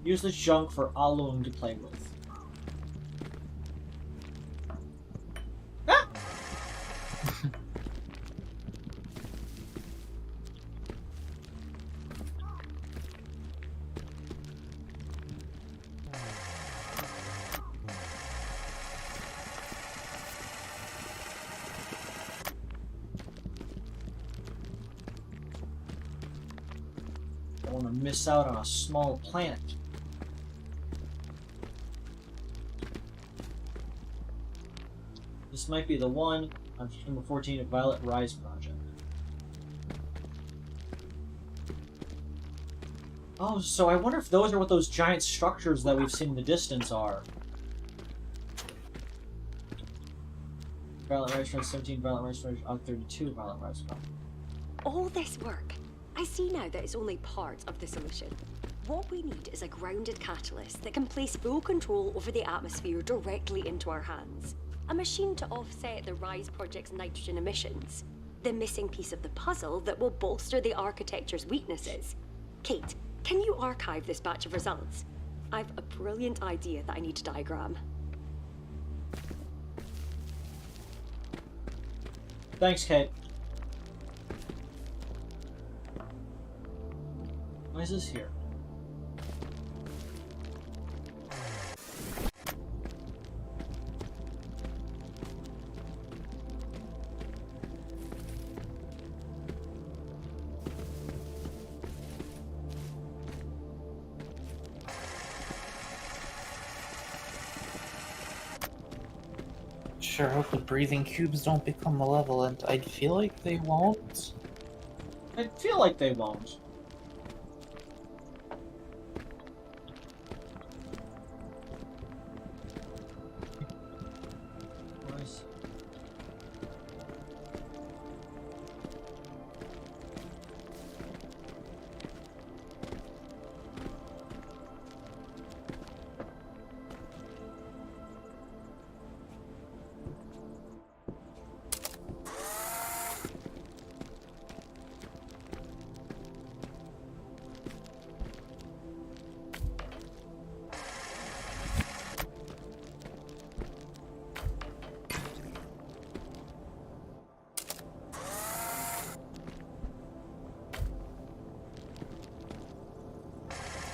Speaker 1: Useless junk for Alung to play with. Ah! I don't want to miss out on a small planet. This might be the one on number 14 of Violet Rise Project. Oh, so I wonder if those are what those giant structures that we've seen in the distance are. Violet Rise Project 17, Violet Rise Project 32, Violet Rise Project.
Speaker 4: All this work. I see now that it's only part of the solution. What we need is a grounded catalyst that can place full control over the atmosphere directly into our hands. A machine to offset the Rise Project's nitrogen emissions. The missing piece of the puzzle that will bolster the architecture's weaknesses. Kate, can you archive this batch of results? I've a brilliant idea that I need to diagram.
Speaker 1: Thanks, Kate. Why is this here?
Speaker 2: Sure hope the breathing cubes don't become malevolent. I feel like they won't.
Speaker 1: I feel like they won't.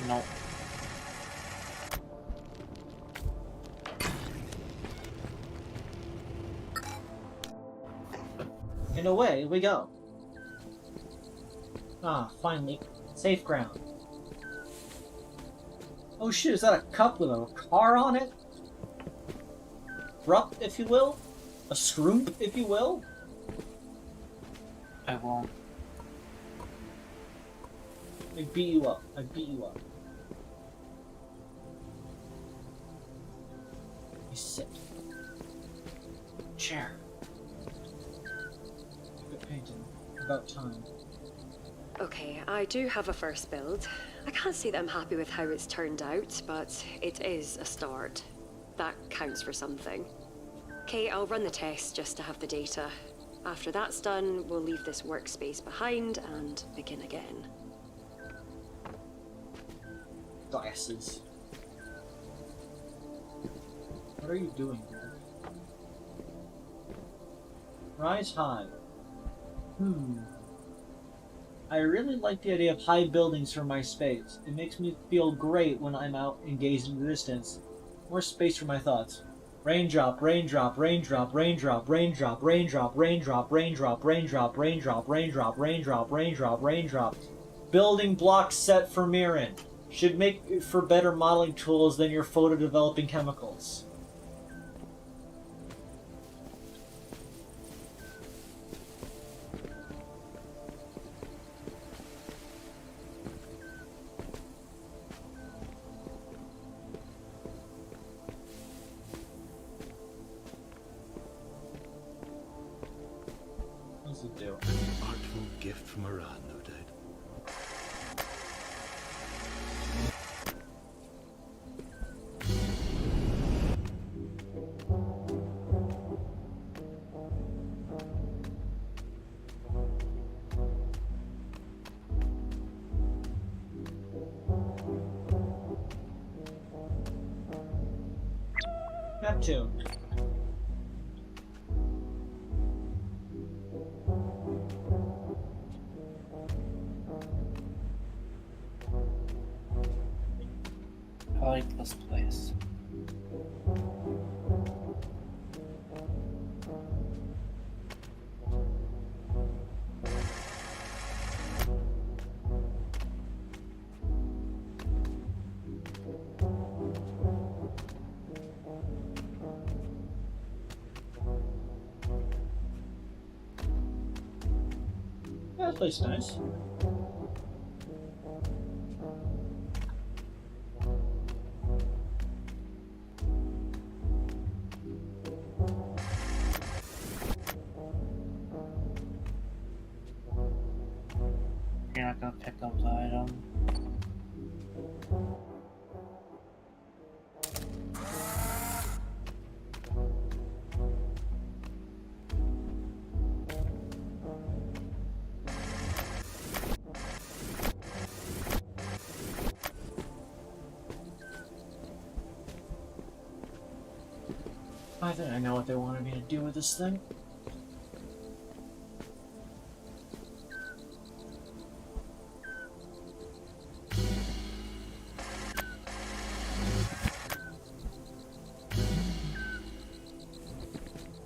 Speaker 2: No.
Speaker 1: And away we go. Ah, finally. Safe ground. Oh shit, is that a cup with a car on it? Rup, if you will? A scroomp, if you will?
Speaker 2: I won't.
Speaker 1: I beat you up. I beat you up. You sit. Chair. Good painting. About time.
Speaker 4: Okay, I do have a first build. I can't say that I'm happy with how it's turned out, but it is a start. That counts for something. Okay, I'll run the test just to have the data. After that's done, we'll leave this workspace behind and begin again.
Speaker 1: Glasses. What are you doing here? Rise high. I really like the idea of high buildings for my space. It makes me feel great when I'm out and gaze into the distance. More space for my thoughts. Raindrop, raindrop, raindrop, raindrop, raindrop, raindrop, raindrop, raindrop, raindrop, raindrop, raindrop, raindrop, raindrop, raindrop. Building block set for Mirren. Should make for better modeling tools than your photo developing chemicals. What does it do?
Speaker 3: An artful gift from Iran, no doubt.
Speaker 1: Neptune.
Speaker 2: I like this place.
Speaker 1: Yeah, this place is nice.
Speaker 2: You're not gonna pick up the item.
Speaker 1: I think I know what they wanted me to do with this thing.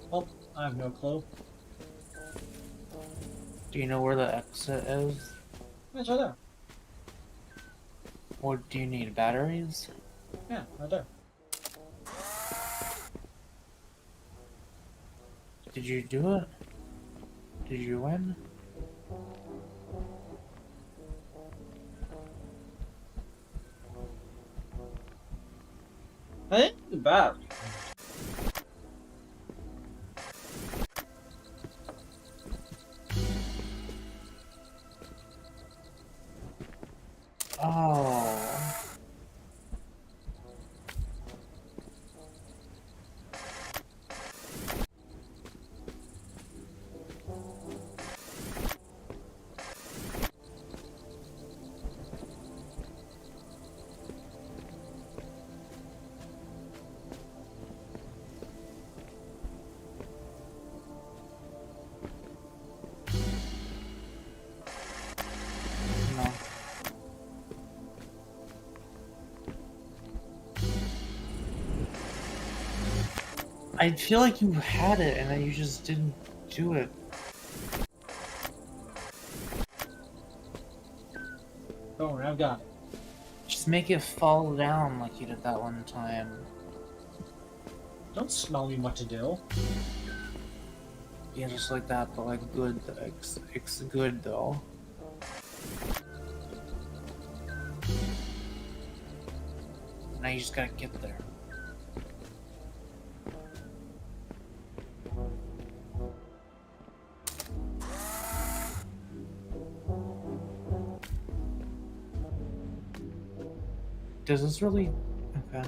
Speaker 1: Well, I have no clue.
Speaker 2: Do you know where the exit is?
Speaker 1: It's right there.
Speaker 2: Or do you need batteries?
Speaker 1: Yeah, right there.
Speaker 2: Did you do it? Did you win?
Speaker 1: I think it's bad.
Speaker 2: Oh. No. I feel like you had it and then you just didn't do it.
Speaker 1: Don't worry, I've got it.
Speaker 2: Just make it fall down like you did that one time.
Speaker 1: Don't smell me what to do.
Speaker 2: Yeah, just like that, but like good. It's good though. Now you just gotta get there. Does this really... Okay.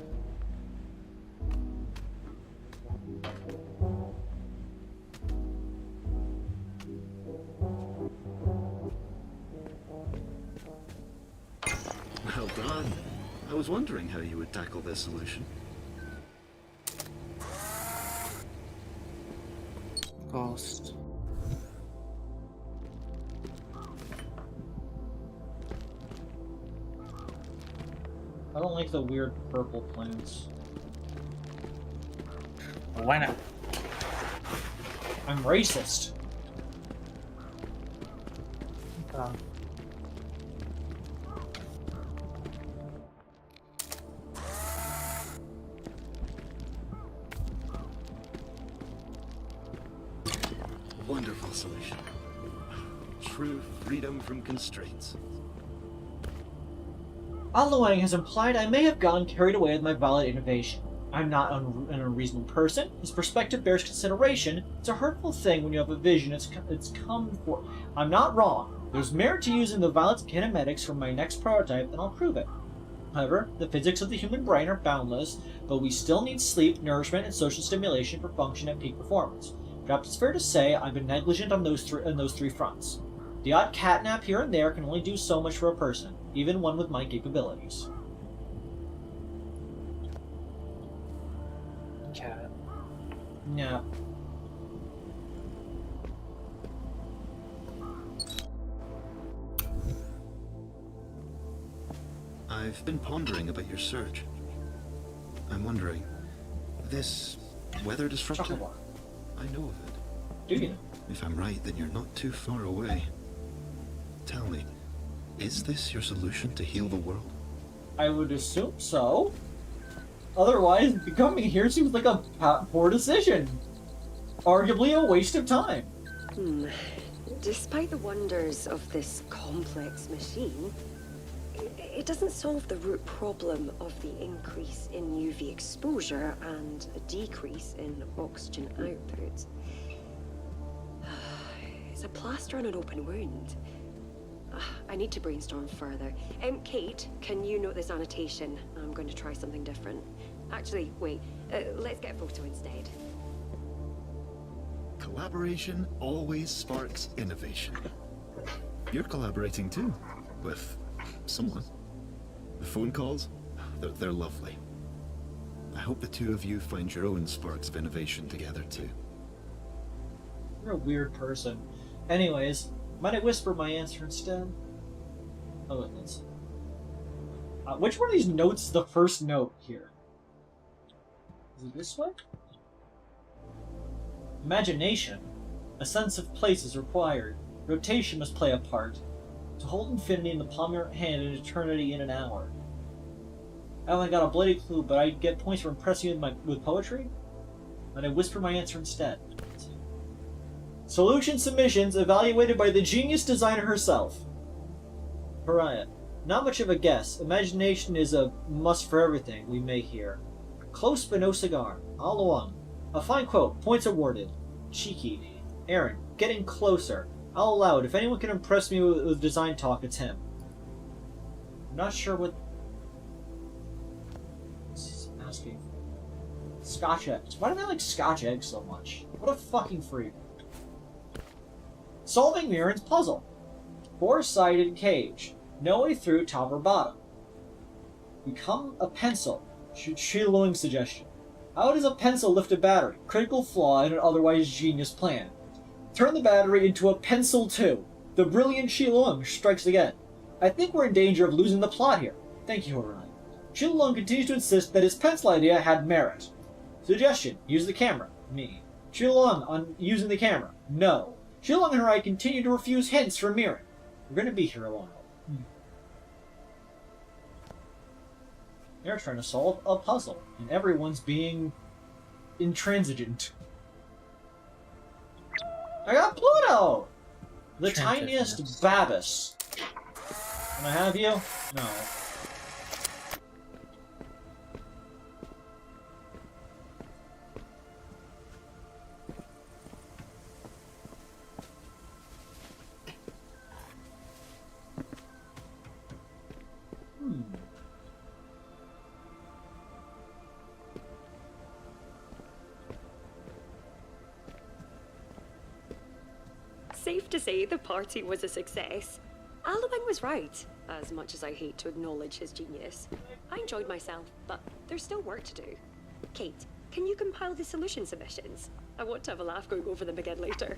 Speaker 3: Well done. I was wondering how you would tackle this solution.
Speaker 2: Ghost.
Speaker 1: I don't like the weird purple plants.
Speaker 2: Well, why not?
Speaker 1: I'm racist.
Speaker 3: Wonderful solution. True freedom from constraints.
Speaker 1: Allowing has implied I may have gotten carried away with my violent innovation. I'm not an unreasonable person. His perspective bears consideration. It's a hurtful thing when you have a vision. It's come for. I'm not wrong. There's merit to using the violent kinematics for my next prototype, and I'll prove it. However, the physics of the human brain are boundless, but we still need sleep, nourishment, and social stimulation for function at peak performance. Perhaps it's fair to say I've been negligent on those three fronts. The odd catnap here and there can only do so much for a person, even one with my capabilities.
Speaker 2: Cat.
Speaker 1: Yeah.
Speaker 3: I've been pondering about your search. I'm wondering, this weather disruptor?
Speaker 1: Chocolate.
Speaker 3: I know of it.
Speaker 1: Do you know?
Speaker 3: If I'm right, then you're not too far away. Tell me, is this your solution to heal the world?
Speaker 1: I would assume so. Otherwise, becoming here seems like a poor decision. Arguably a waste of time.
Speaker 4: Despite the wonders of this complex machine, it doesn't solve the root problem of the increase in UV exposure and a decrease in oxygen output. It's a plaster on an open wound. I need to brainstorm further. Kate, can you note this annotation? I'm going to try something different. Actually, wait. Let's get a photo instead.
Speaker 3: Collaboration always sparks innovation. You're collaborating too, with someone. The phone calls, they're lovely. I hope the two of you find your own sparks of innovation together too.
Speaker 1: You're a weird person. Anyways, might I whisper my answer instead? Oh, wait, let's see. Which one of these notes is the first note here? Is it this way? Imagination. A sense of place is required. Rotation must play a part. To hold infinity in the palm of your hand and eternity in an hour. I only got a bloody clue, but I get points for impressing you with poetry? Might I whisper my answer instead? Solution submissions evaluated by the genius designer herself. Pariah. Not much of a guess. Imagination is a must for everything we make here. Close but no cigar. All along. A fine quote. Points awarded. Cheeky. Aaron. Getting closer. I'll allow it. If anyone can impress me with design talk, it's him. I'm not sure what... This is asking. Scotch eggs. Why do I like Scotch eggs so much? What a fucking freak. Solving Mirren's puzzle. Four-sided cage. No way through top or bottom. Become a pencil. Shi Luing's suggestion. How does a pencil lift a battery? Critical flaw in an otherwise genius plan. Turn the battery into a pencil too. The brilliant Shi Luing strikes again. I think we're in danger of losing the plot here. Thank you, Orion. Shi Luing continues to insist that his pencil idea had merit. Suggestion, use the camera. Me. Shulong on using the camera. No. Shulong and I continue to refuse hints from Mirren. We're gonna be here a while. They're trying to solve a puzzle, and everyone's being intransigent. I got Pluto! The tiniest Babus. Can I have you? No.
Speaker 4: Safe to say the party was a success. Alabang was right, as much as I hate to acknowledge his genius. I enjoyed myself, but there's still work to do. Kate, can you compile the solution submissions? I want to have a laugh going over them again later.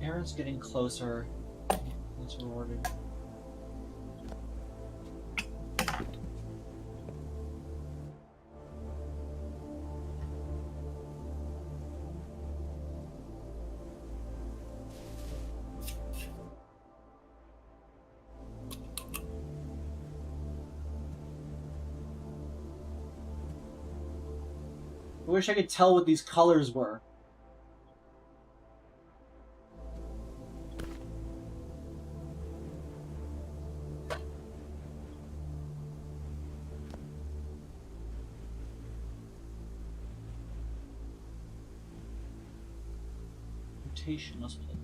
Speaker 1: Aaron's getting closer. It's rewarded. I wish I could tell what these colors were. Rotationless plate.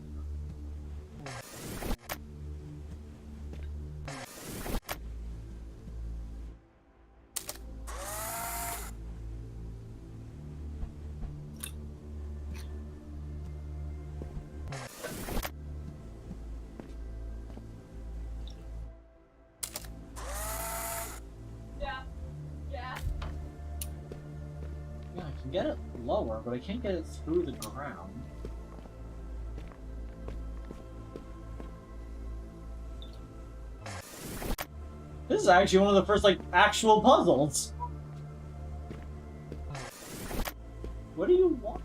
Speaker 1: Yeah, I can get it lower, but I can't get it through the ground. This is actually one of the first, like, actual puzzles. What do you want?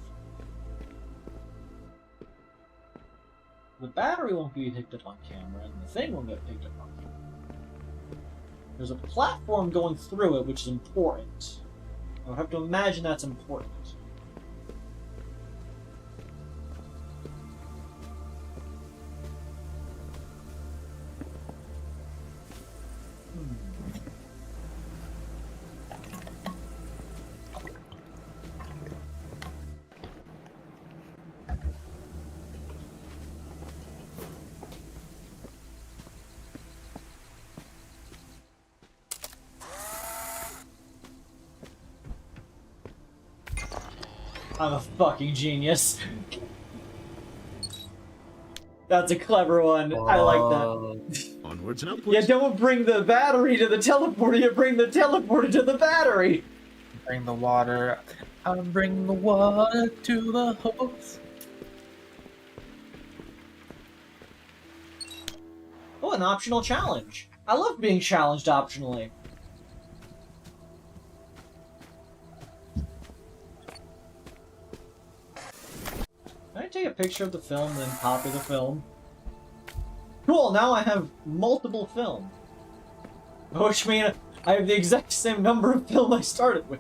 Speaker 1: The battery won't be picked up on camera, and the thing won't get picked up on camera. There's a platform going through it, which is important. I would have to imagine that's important. I'm a fucking genius. That's a clever one. I like that.
Speaker 3: Onwards and upwards.
Speaker 1: Yeah, don't bring the battery to the teleporter, you bring the teleporter to the battery.
Speaker 2: Bring the water. I'll bring the water to the hose.
Speaker 1: Oh, an optional challenge. I love being challenged optionally. Can I take a picture of the film and then copy the film? Cool, now I have multiple film. Which means I have the exact same number of film I started with.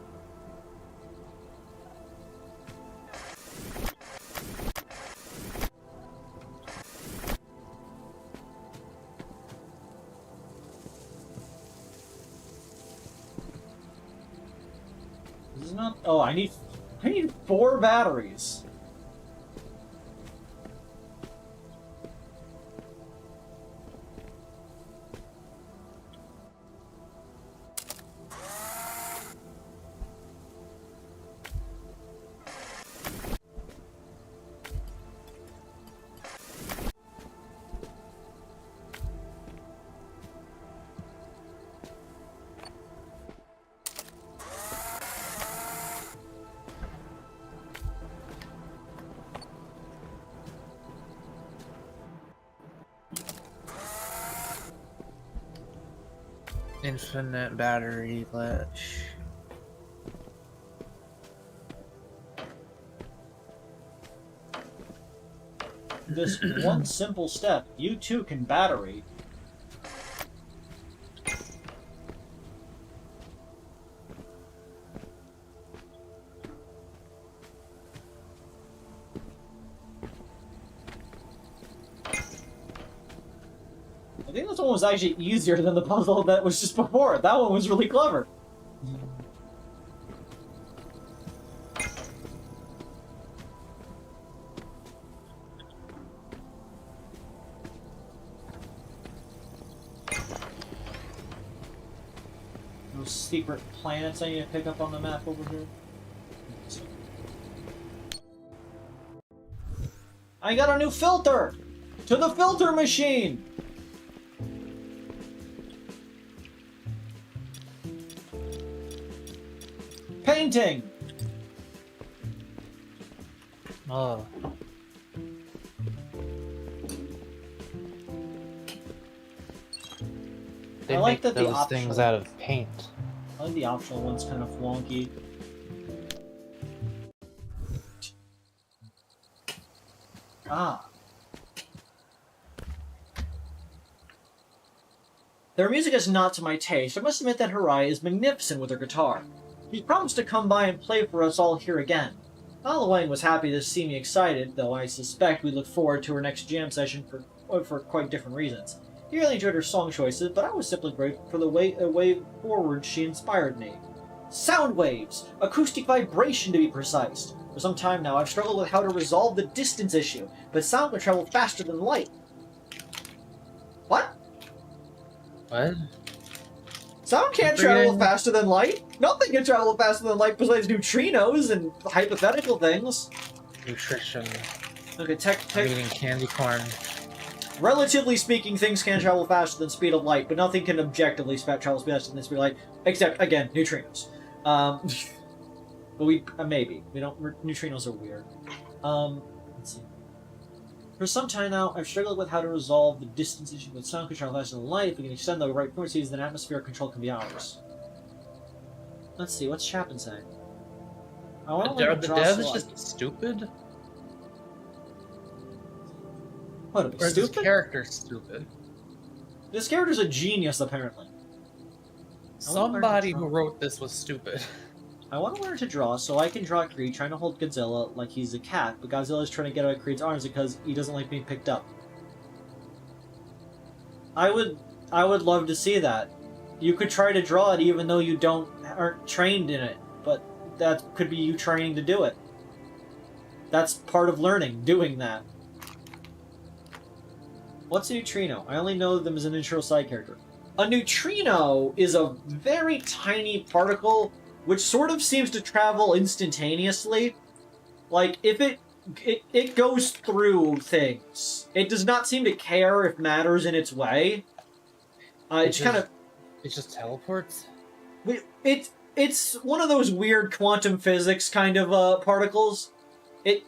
Speaker 1: This is not... Oh, I need 4 batteries.
Speaker 2: Infinite battery glitch.
Speaker 1: This one simple step, you too can battery. I think this one was actually easier than the puzzle that was just before. That one was really clever. Those secret planets I need to pick up on the map over here. I got a new filter! To the filter machine! Painting!
Speaker 2: Oh. They
Speaker 1: I like
Speaker 2: make
Speaker 1: that the
Speaker 2: those
Speaker 1: optional
Speaker 2: things out of paint.
Speaker 1: I think the optional one's kind of wonky. Ah. Their music is not to my taste. I must admit that Harai is magnificent with her guitar. She's promised to come by and play for us all here again. Lvoe was happy to see me excited, though I suspect we look forward to her next jam session for quite different reasons. He really enjoyed her song choices, but I was simply grateful for the way forward she inspired me. Sound waves! Acoustic vibration, to be precise. For some time now, I've struggled with how to resolve the distance issue, but sound can travel faster than light. What?
Speaker 2: What?
Speaker 1: Sound can't travel faster than light? Nothing can travel faster than light besides neutrinos and hypothetical things.
Speaker 2: Nutrition.
Speaker 1: Okay,
Speaker 2: I'm eating candy corn.
Speaker 1: Relatively speaking, things can travel faster than speed of light, but nothing can objectively travel faster than the speed of light, except, again, neutrinos. But maybe. We don't, neutrinos are weird. Let's see. For some time now, I've struggled with how to resolve the distance issue with sound can travel faster than light. If we can extend the right frequencies, then atmospheric control can be ours. Let's see, what's Chapin saying? I want to
Speaker 2: Are the devs just stupid?
Speaker 1: What,
Speaker 2: Or is
Speaker 1: stupid?
Speaker 2: this character stupid?
Speaker 1: This character's a genius, apparently.
Speaker 2: Somebody who wrote this was stupid.
Speaker 1: I want to learn to draw so I can draw Kreed trying to hold Godzilla like he's a cat, but Godzilla's trying to get out of Kreed's arms because he doesn't like being picked up. I would love to see that. You could try to draw it even though you aren't trained in it, but that could be you training to do it. That's part of learning, doing that. What's a neutrino? I only know them as an intro side character. A neutrino is a very tiny particle which sort of seems to travel instantaneously. Like, if it goes through things. It does not seem to care if matter's in its way. It
Speaker 2: just teleports?
Speaker 1: It's one of those weird quantum physics kind of particles. It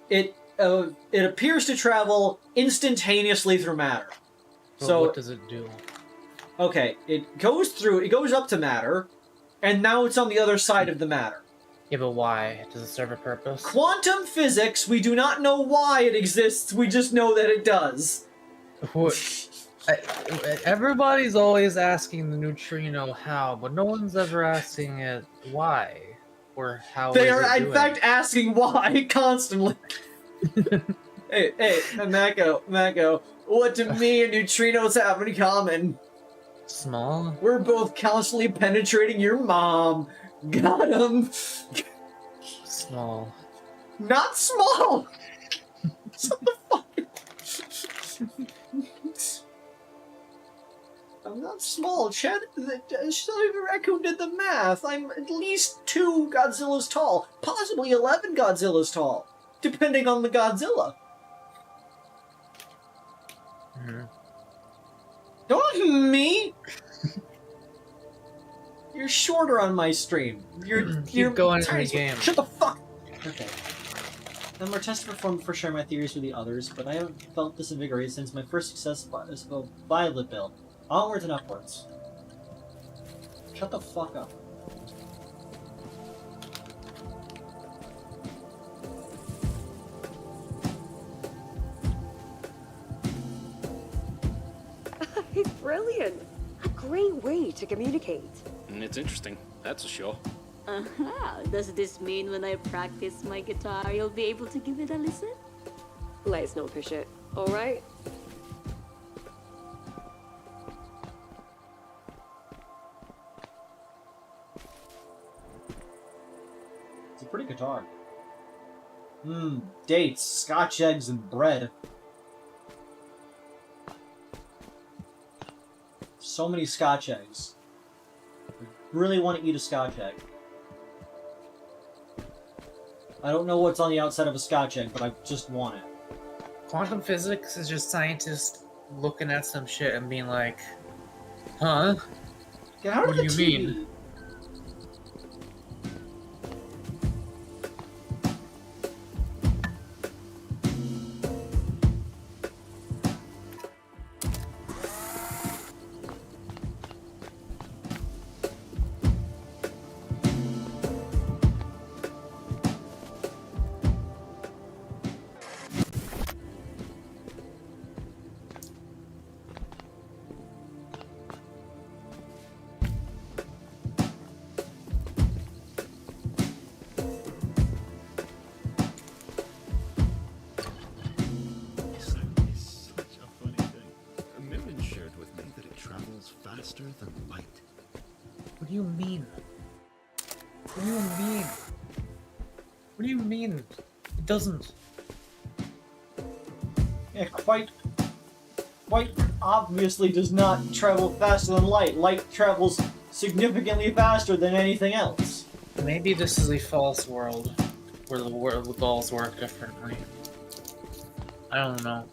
Speaker 1: appears to travel instantaneously through matter.
Speaker 2: So what does it do?
Speaker 1: Okay, it goes up to matter, and now it's on the other side of the matter.
Speaker 2: Yeah, but why? Does it serve a purpose?
Speaker 1: Quantum physics, we do not know why it exists, we just know that it does.
Speaker 2: What? Everybody's always asking the neutrino how, but no one's ever asking it why or how
Speaker 1: They
Speaker 2: is
Speaker 1: are,
Speaker 2: it
Speaker 1: in
Speaker 2: doing.
Speaker 1: fact, asking why constantly. hey, Mako, what do me and neutrinos have in common?
Speaker 2: Small?
Speaker 1: We're both constantly penetrating your mom. Got him.
Speaker 2: Small.
Speaker 1: Not small. Shut the fuck. I'm not small, Chad. Silver Raccoon did the math. I'm at least 2 Godzillas tall, possibly 11 Godzillas tall, depending on the Godzilla.
Speaker 2: Mm-hmm.
Speaker 1: Don't me. You're shorter on my stream. You're
Speaker 2: going in
Speaker 1: tiny.
Speaker 2: the game.
Speaker 1: Shut the fuck. Okay. I'm more tested performed for sharing my theories with the others, but I haven't felt this invigorated since my first success of a Violet Bill. Onwards and upwards. Shut the fuck up.
Speaker 4: Brilliant! A great way to communicate.
Speaker 6: And it's interesting, that's a sure.
Speaker 7: Does this mean when I practice my guitar, you'll be able to give it a listen?
Speaker 4: Let's not push it, alright?
Speaker 1: It's a pretty guitar. Dates, Scotch eggs, and bread. So many Scotch eggs. I really want to eat a Scotch egg. I don't know what's on the outside of a Scotch egg, but I just want it.
Speaker 2: Quantum physics is just scientists looking at some shit and being like, huh?
Speaker 1: Get out
Speaker 2: What
Speaker 1: of
Speaker 2: do
Speaker 1: the
Speaker 2: you
Speaker 1: TV.
Speaker 2: mean?
Speaker 3: Sound is such a funny thing. Mirren shared with me that it travels faster than light.
Speaker 2: What do you mean? What do you mean? What do you mean? It doesn't.
Speaker 1: Yeah, quite obviously does not travel faster than light. Light travels significantly faster than anything else.
Speaker 2: Maybe this is a false world where the balls work differently. I don't know.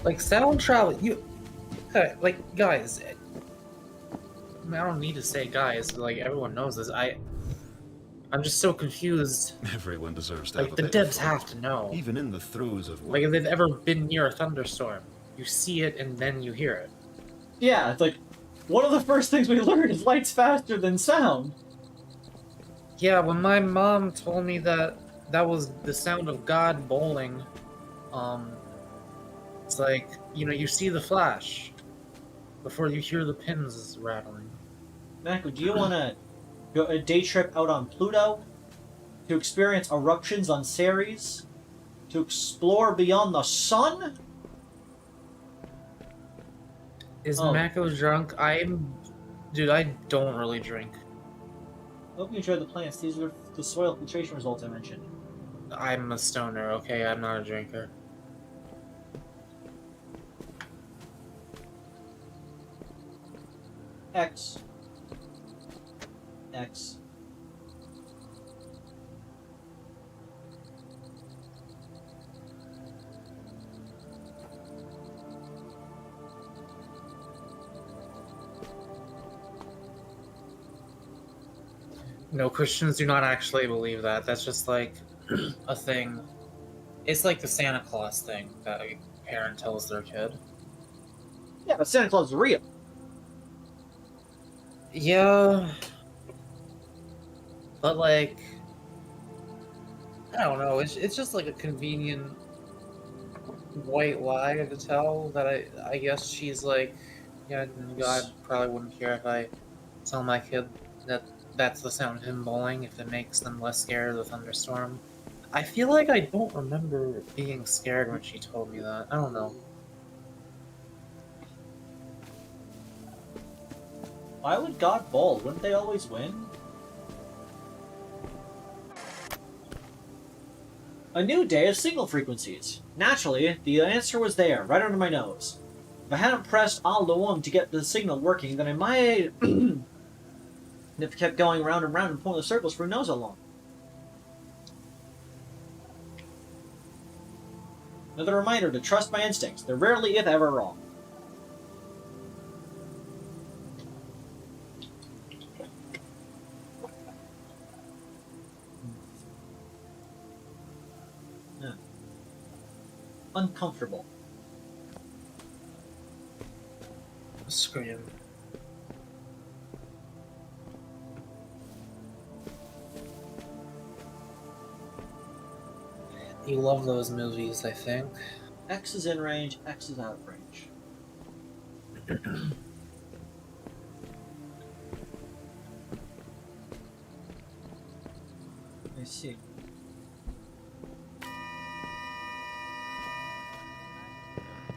Speaker 2: Like sound travel, like guys. I mean, I don't need to say guys. Like everyone knows this. I'm just so confused.
Speaker 3: Everyone deserves to
Speaker 2: Like
Speaker 3: have
Speaker 2: the
Speaker 3: a bit of
Speaker 2: devs
Speaker 3: fun,
Speaker 2: have to know.
Speaker 3: even in the throes of
Speaker 2: Like
Speaker 3: war.
Speaker 2: if they've ever been near a thunderstorm, you see it and then you hear it.
Speaker 1: Yeah, it's like one of the first things we learned is light's faster than sound.
Speaker 2: Yeah, when my mom told me that was the sound of God bowling, it's like, you know, you see the flash before you hear the pins rattling.
Speaker 1: Mako, do you want to go a day trip out on Pluto? To experience eruptions on Ceres? To explore beyond the sun?
Speaker 2: Is
Speaker 1: Oh.
Speaker 2: Mako drunk? Dude, I don't really drink.
Speaker 1: Hope you enjoyed the plants. These are the soil filtration results I mentioned.
Speaker 2: I'm a stoner, okay? I'm not a drinker.
Speaker 1: X. X.
Speaker 2: No, Christians do not actually believe that. That's just like a thing. It's like the Santa Claus thing that a parent tells their kid.
Speaker 1: Yeah, but Santa Claus is real.
Speaker 2: Yeah. But like, I don't know, it's just like a convenient white lie to tell that I guess she's like, yeah, God probably wouldn't care if I tell my kid that that's the sound of him bowling if it makes them less scared of the thunderstorm. I feel like I don't remember being scared when she told me that. I don't know.
Speaker 1: Why would God bowl? Wouldn't they always win? A new day of signal frequencies. Naturally, the answer was there, right under my nose. If I hadn't pressed lvoe to get the signal working, then I might have kept going round and round in pointless circles for who knows how long. Another reminder to trust my instincts. They're rarely, if ever, wrong. Yeah. Uncomfortable.
Speaker 2: Scream. You love those movies, I think.
Speaker 1: X is in range, X is out of range. I see.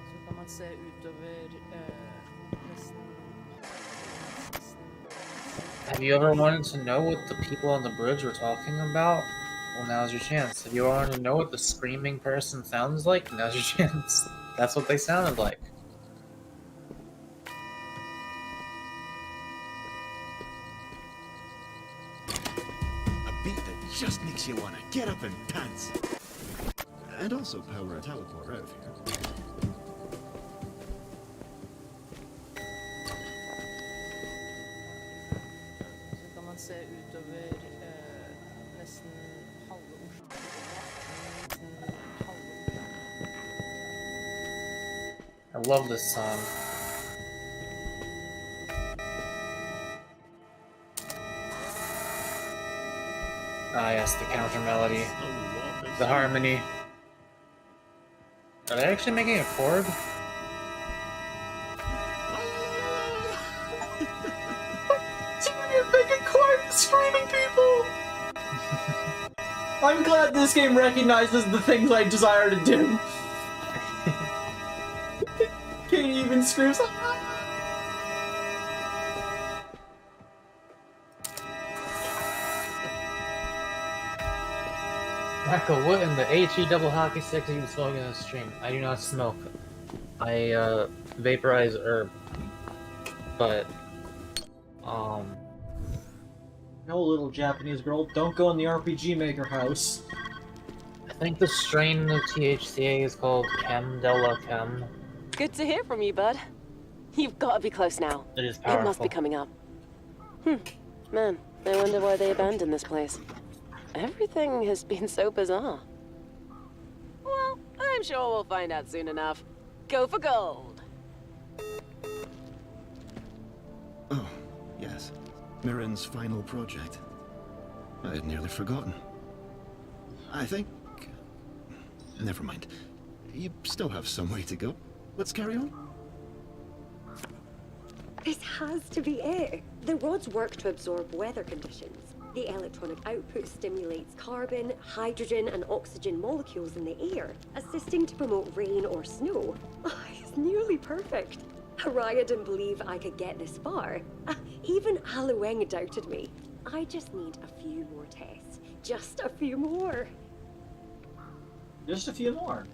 Speaker 8: Så kan man se utover
Speaker 2: Have you ever wanted to know what the people on the bridge were talking about? Well, now's your chance. If you want to know what the screaming person sounds like, now's your chance. That's what they sounded like.
Speaker 3: A beat that just makes you want to get up and dance. And also power a teleporter out of here.
Speaker 8: Så kan man se utover nesten halve Oslo.
Speaker 2: I love this song. Ah, yes, the counter melody. The harmony. Are they actually making a chord?
Speaker 1: Making chord, screaming people! I'm glad this game recognizes the things I desire to do. Katie even screams.
Speaker 2: Michael, what in the HE double hockey stick are you smoking in the stream? I do not smoke. I vaporize herb. But
Speaker 1: No, little Japanese girl, don't go in the RPG Maker house.
Speaker 2: I think the strain of THCA is called Chem Della Chem.
Speaker 5: Good to hear from you, bud. You've got to be close now.
Speaker 2: It is powerful.
Speaker 5: It must be coming up. Man, I wonder why they abandoned this place. Everything has been so bizarre. Well, I'm sure we'll find out soon enough. Go for gold.
Speaker 3: Oh, yes. Mirren's final project. I had nearly forgotten. I think... Never mind. You still have some way to go. Let's carry on.
Speaker 4: This has to be it. The rods work to absorb weather conditions. The electronic output stimulates carbon, hydrogen, and oxygen molecules in the air, assisting to promote rain or snow. It's nearly perfect. Haraya didn't believe I could get this far. Even Alueng doubted me. I just need a few more tests. Just a few more.
Speaker 1: Just a few more.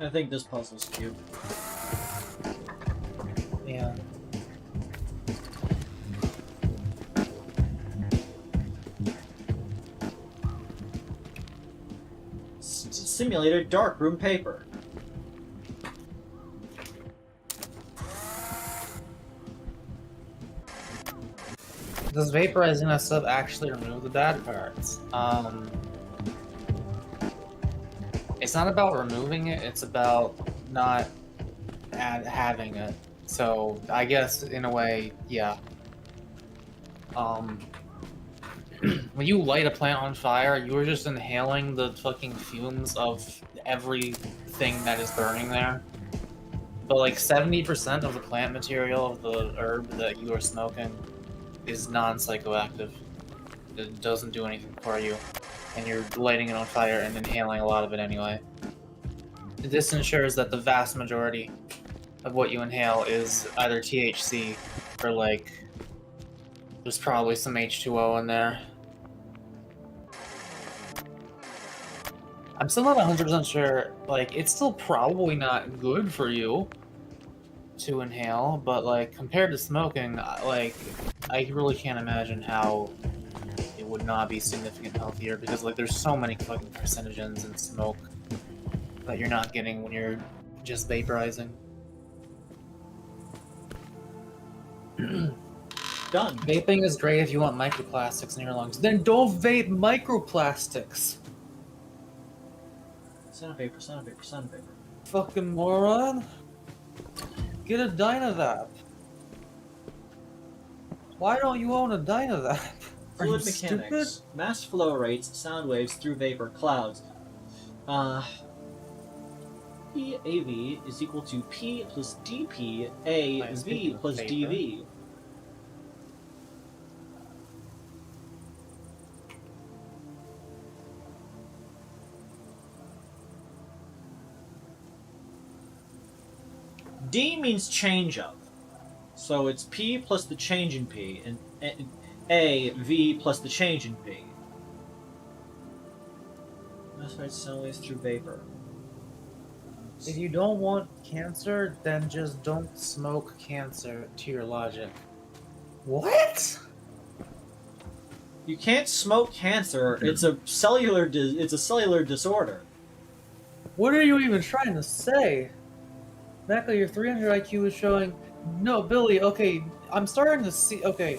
Speaker 1: I think this puzzle's cute.
Speaker 2: Yeah.
Speaker 1: Simulated darkroom paper.
Speaker 2: Does vaporizing that stuff actually remove the bad parts? It's not about removing it, it's about not having it. So, I guess, in a way, yeah. When you light a plant on fire, you are just inhaling the fucking fumes of everything that is burning there. But like 70% of the plant material of the herb that you are smoking is non-psychoactive. It doesn't do anything for you. And you're lighting it on fire and inhaling a lot of it anyway. This ensures that the vast majority of what you inhale is either THC or like there's probably some H2O in there. I'm still not 100% sure, like, it's still probably not good for you to inhale, but, like, compared to smoking, like, I really can't imagine how it would not be significantly healthier, because, like, there's so many fucking carcinogens in smoke that you're not getting when you're just vaporizing.
Speaker 1: Done.
Speaker 2: Vaping is great if you want microplastics in your lungs. Then don't vape microplastics!
Speaker 1: Son of paper, son of paper, son of paper.
Speaker 2: Fucking moron. Get a Dynavap. Why don't you own a Dynavap? Are you
Speaker 1: Fluid mechanics.
Speaker 2: stupid?
Speaker 1: Mass flow rates, sound waves through vapor clouds. PAV is equal to P plus DP, AV plus
Speaker 2: vapor.
Speaker 1: DV. D means change of. So it's P plus the change in P, and A, V plus the change in P. That's right, sound waves through vapor.
Speaker 2: If you don't want cancer, then just don't smoke cancer to your logic. What?
Speaker 1: You can't smoke cancer. It's a cellular disorder.
Speaker 2: What are you even trying to say? Becca, your 300 IQ is showing... No, Billy, okay, I'm starting to see... Okay.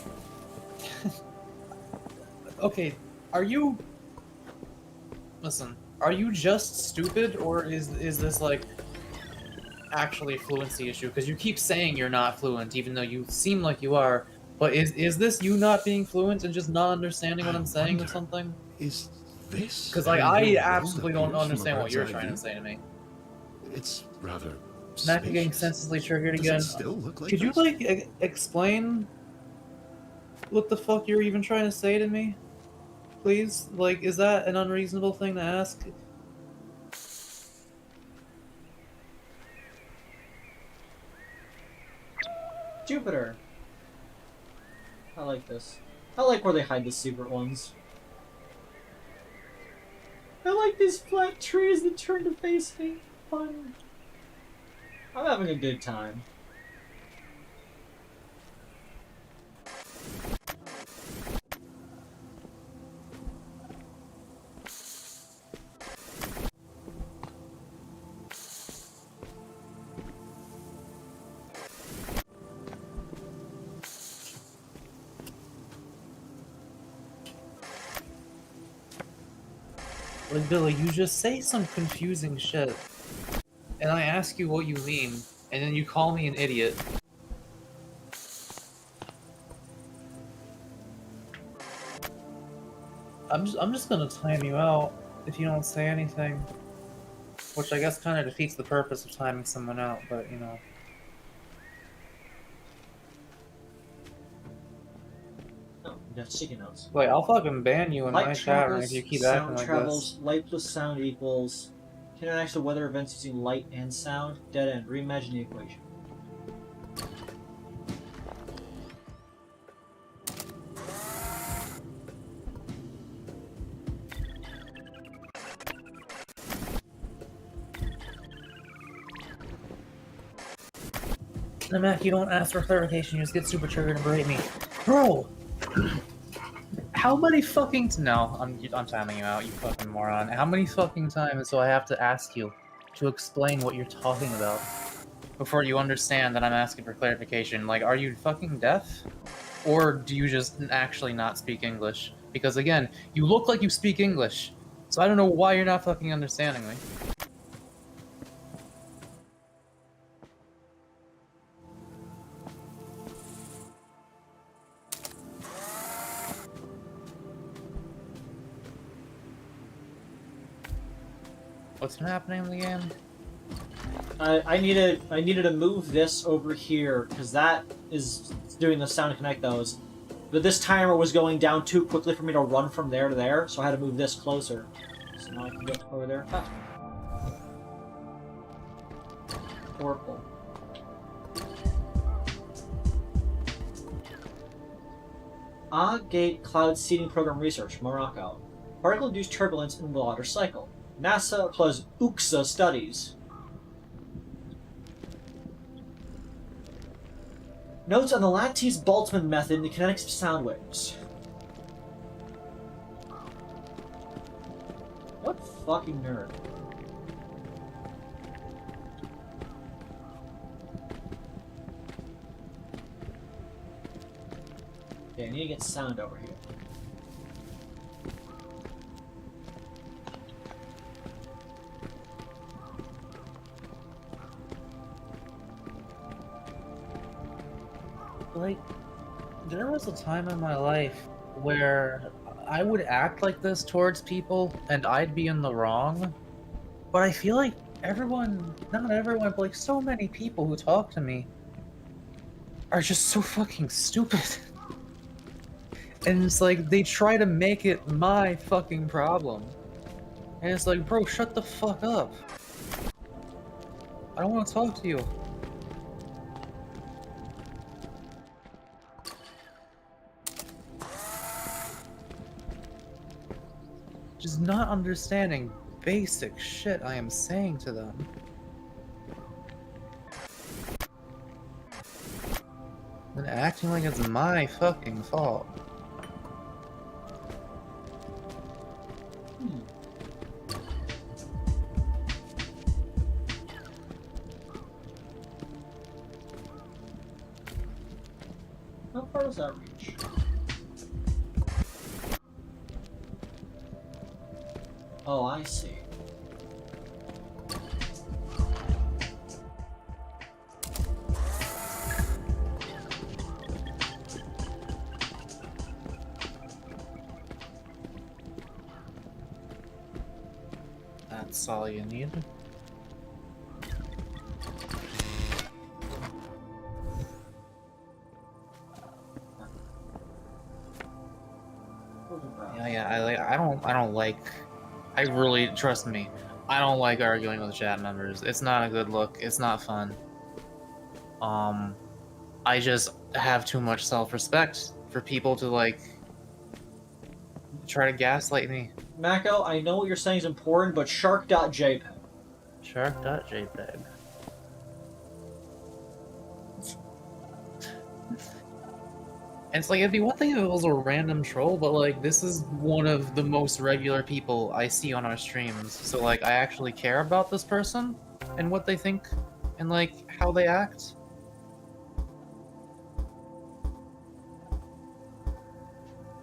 Speaker 2: Okay, are you... Listen, are you just stupid, or is this, like, actually a fluency issue? Because you keep saying you're not fluent, even though you seem like you are. But is this you not being fluent and just not understanding what I'm saying or something?
Speaker 3: Is this?
Speaker 2: Because, like, I absolutely don't understand what you're trying to say to me.
Speaker 3: It's rather.
Speaker 2: Mac getting
Speaker 3: spacious.
Speaker 2: senselessly triggered
Speaker 3: Does
Speaker 2: again.
Speaker 3: it still look like
Speaker 2: Could you,
Speaker 3: this?
Speaker 2: like, explain what the fuck you're even trying to say to me? Please? Like, is that an unreasonable thing to ask?
Speaker 1: Jupiter. I like this. I like where they hide the secret ones. I like these flat trees that turn to face me. Fun. I'm having a good time.
Speaker 2: Like, Billy, you just say some confusing shit, and I ask you what you mean, and then you call me an idiot. I'm just gonna time you out if you don't say anything, which I guess kind of defeats the purpose of timing someone out, but you know.
Speaker 1: Oh, you have sticky notes.
Speaker 2: Wait, I'll fucking ban you in my
Speaker 1: Light
Speaker 2: chat room
Speaker 1: travels,
Speaker 2: if you keep acting
Speaker 1: sound
Speaker 2: like
Speaker 1: travels,
Speaker 2: this.
Speaker 1: light plus sound equals... Can interact with weather events using light and sound? Dead end. Reimagine the equation.
Speaker 2: No, Mac, you don't ask for clarification, you just get super triggered and berate me. Bro! How many fucking... No, I'm timing you out, you fucking moron. How many fucking times do I have to ask you to explain what you're talking about before you understand that I'm asking for clarification? Like, are you fucking deaf? Or do you just actually not speak English? Because again, you look like you speak English, so I don't know why you're not fucking understanding me. What's been happening in the game?
Speaker 1: I needed to move this over here because that is doing the sound connect those. But this timer was going down too quickly for me to run from there to there, so I had to move this closer. So now I can get over there faster. Oracle. Gate Cloud Seeding Program Research, Morocco. Particle-induced turbulence in water cycle. NASA plus UXA studies. Notes on the Lattice-Boltzmann method and the kinetics of sound waves. What fucking nerd. Okay, I need to get sound over here.
Speaker 2: Like, there was a time in my life where I would act like this towards people and I'd be in the wrong, but I feel like everyone, not everyone, but like so many people who talk to me are just so fucking stupid. And it's like, they try to make it my fucking problem. And it's like, bro, shut the fuck up. I don't want to talk to you. Just not understanding basic shit I am saying to them. And acting like it's my fucking fault.
Speaker 1: How far does that reach? Oh, I see.
Speaker 2: That's all you need. Yeah, I don't like, I really, trust me, I don't like arguing with chat members. It's not a good look, it's not fun. I just have too much self-respect for people to, like, try to gaslight me.
Speaker 1: Mako, I know what you're saying is important, but shark.jpg.
Speaker 2: Shark.jpg. And it's like, it'd be one thing if it was a random troll, but like, this is one of the most regular people I see on our streams. So like, I actually care about this person and what they think and like, how they act.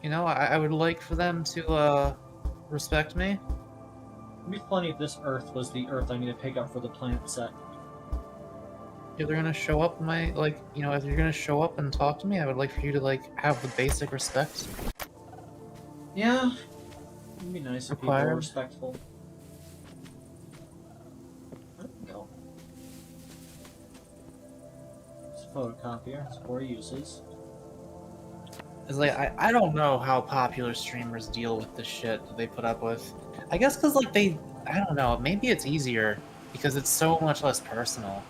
Speaker 2: You know, I would like for them to, respect me.
Speaker 1: It'd be funny if this Earth was the Earth I need to pick up for the planet set.
Speaker 2: If they're gonna show up my, like, you know, if you're gonna show up and talk to me, I would like for you to, like, have the basic respect.
Speaker 1: Yeah. It'd be nice if people were respectful. Where'd it go? It's a photocopier. It's 4 uses.
Speaker 2: It's like, I don't know how popular streamers deal with the shit that they put up with. I guess because, like, I don't know, maybe it's easier because it's so much less personal.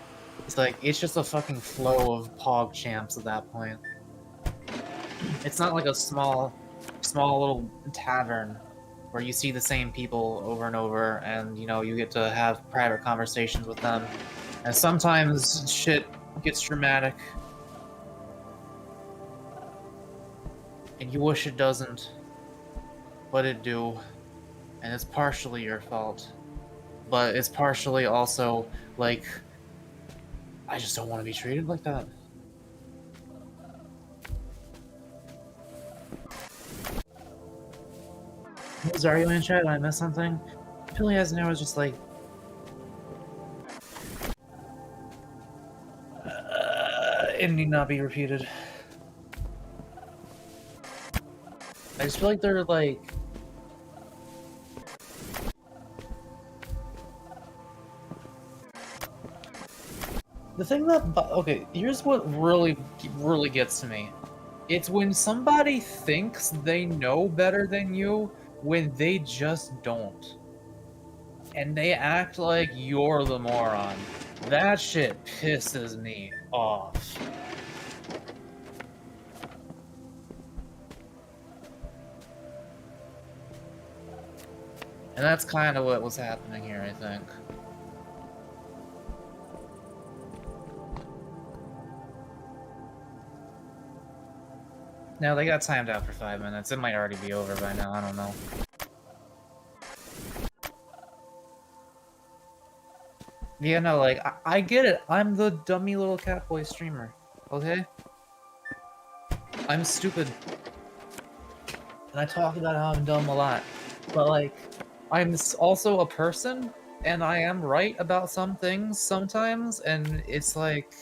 Speaker 2: It's like, it's just a fucking flow of pog champs at that point. It's not like a small little tavern where you see the same people over and over and, you know, you get to have private conversations with them. And sometimes shit gets dramatic. And you wish it doesn't, but it do. And it's partially your fault. But it's partially also, like, I just don't want to be treated like that. Was arguing in chat? Did I miss something? Billy Eisenhower was just like, it need not be repeated. I just feel like they're like, the thing that, okay, here's what really gets to me. It's when somebody thinks they know better than you when they just don't. And they act like you're the moron. That shit pisses me off. And that's kind of what was happening here, I think. Now, they got timed out for 5 minutes. It might already be over by now, I don't know. Yeah, no, like, I get it. I'm the dummy little catboy streamer, okay? I'm stupid. And I talk about how I'm dumb a lot. But, like, I'm also a person, and I am right about some things sometimes, and it's like,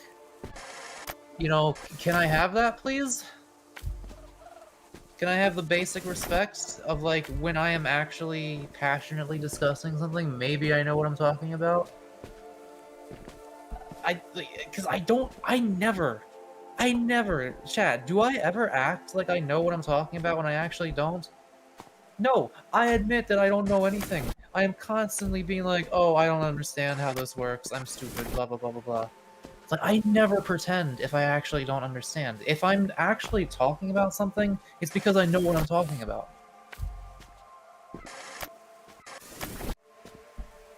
Speaker 2: you know, can I have that, please? Can I have the basic respect of, like, when I am actually passionately discussing something, maybe I know what I'm talking about? Because I never, Chad, do I ever act like I know what I'm talking about when I actually don't? No, I admit that I don't know anything. I am constantly being like, oh, I don't understand how this works, I'm stupid, blah, blah, blah, blah, blah. It's like, I never pretend if I actually don't understand. If I'm actually talking about something, it's because I know what I'm talking about.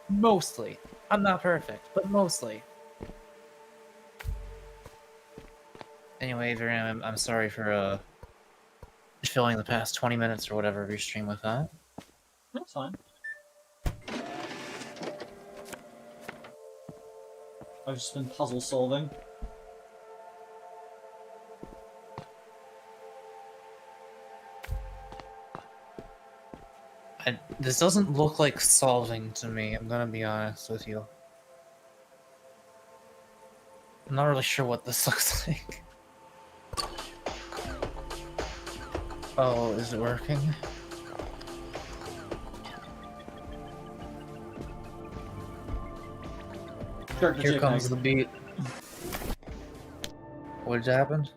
Speaker 2: Mostly. I'm not perfect, but mostly. Anyway, Varian, I'm sorry for filling the past 20 minutes or whatever of your stream with that.
Speaker 1: That's fine. I've just been puzzle solving.
Speaker 2: This doesn't look like solving to me, I'm gonna be honest with you. I'm not really sure what this looks like. Oh, is it working? Here comes the beat. What just happened?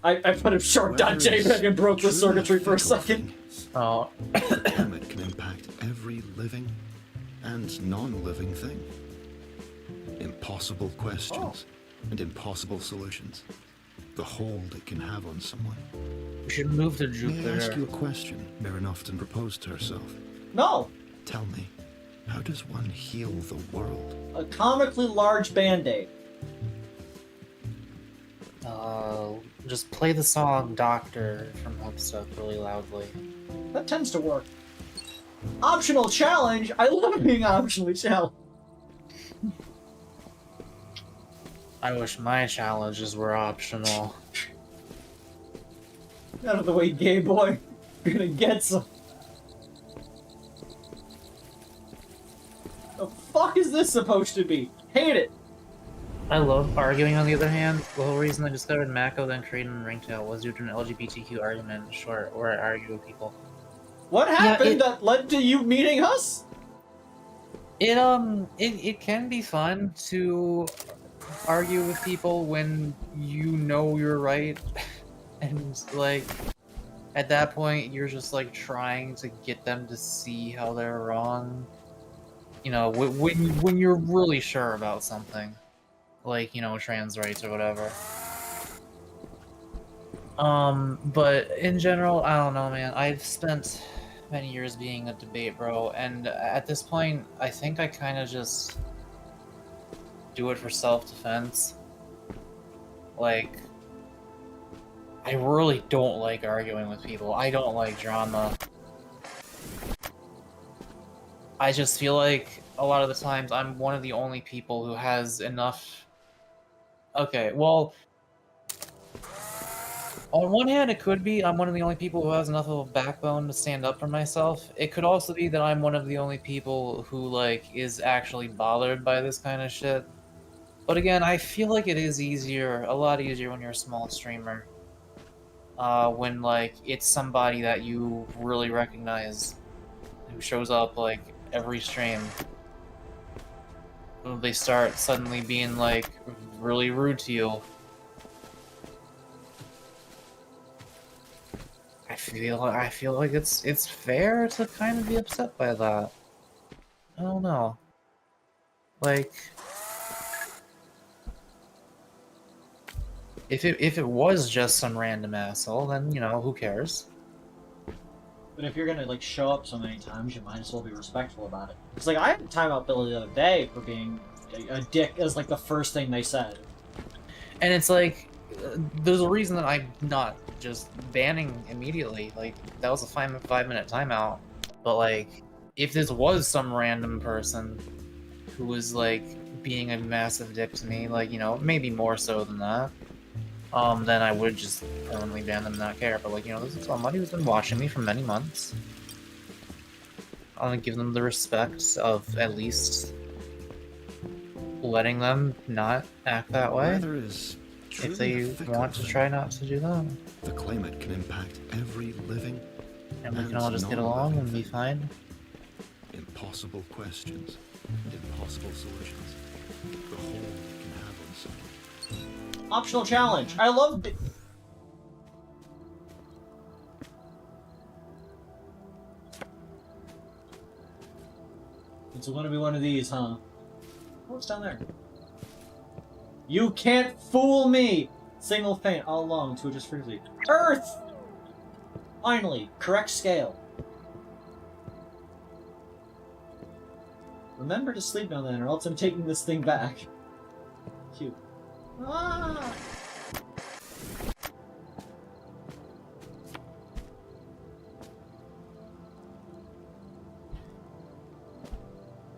Speaker 1: I put a short.jpg and broke the circuitry for a second.
Speaker 2: Oh.
Speaker 3: It can impact every living and non-living thing. Impossible questions and impossible solutions. The hold it can have on someone.
Speaker 2: We should move to Jupiter.
Speaker 3: May I ask you a question Mirren often proposed to herself?
Speaker 1: No!
Speaker 3: Tell me, how does one heal the world?
Speaker 1: A comically large band-aid.
Speaker 2: Just play the song Doctor from Hookstuck really loudly.
Speaker 1: That tends to work. Optional challenge? I love being optionally challenged.
Speaker 2: I wish my challenges were optional.
Speaker 1: Out of the way, gay boy. You're gonna get some. The fuck is this supposed to be? Hate it!
Speaker 2: I love arguing, on the other hand. The whole reason I discovered Mako, then Kreed and Ringtail was due to an LGBTQ argument, short, where I argue with people.
Speaker 1: What happened that led to you meeting us?
Speaker 2: It can be fun to argue with people when you know you're right, and, like, at that point, you're just, like, trying to get them to see how they're wrong. You know, when you're really sure about something. Like, you know, trans rights or whatever. But in general, I don't know, man. I've spent many years being a debate bro, and at this point, I think I kind of just do it for self-defense. Like, I really don't like arguing with people. I don't like drama. I just feel like a lot of the times I'm one of the only people who has enough... Okay, well... On one hand, it could be I'm one of the only people who has enough of a backbone to stand up for myself. It could also be that I'm one of the only people who, like, is actually bothered by this kind of shit. But again, I feel like it is easier, a lot easier when you're a small streamer. When, like, it's somebody that you really recognize who shows up, like, every stream. They start suddenly being, like, really rude to you. I feel like it's fair to kind of be upset by that. I don't know. Like, if it was just some random asshole, then, you know, who cares?
Speaker 1: But if you're gonna like show up so many times, you might as well be respectful about it. It's like I had a timeout bill the other day for being a dick as like the first thing they said.
Speaker 2: And it's like, there's a reason that I'm not just banning immediately. Like, that was a 5-minute timeout. But like, if this was some random person who was like being a massive dick to me, like, you know, maybe more so than that, then I would just permanently ban them and not care. But like, you know, this is somebody who's been watching me for many months. I want to give them the respect of at least letting them not act that way.
Speaker 3: Weather is
Speaker 2: If they want to try not to do that.
Speaker 3: The climate can impact every living
Speaker 2: And we can all just get along and be fine.
Speaker 3: Impossible questions, impossible solutions. The whole can have on someone.
Speaker 1: Optional challenge. I love it. It's gonna be one of these, huh? What's down there? You can't fool me! Signal faint all along to adjust freely. Earth! Finally, correct scale. Remember to sleep now then, or else I'm taking this thing back. Cute. Ah!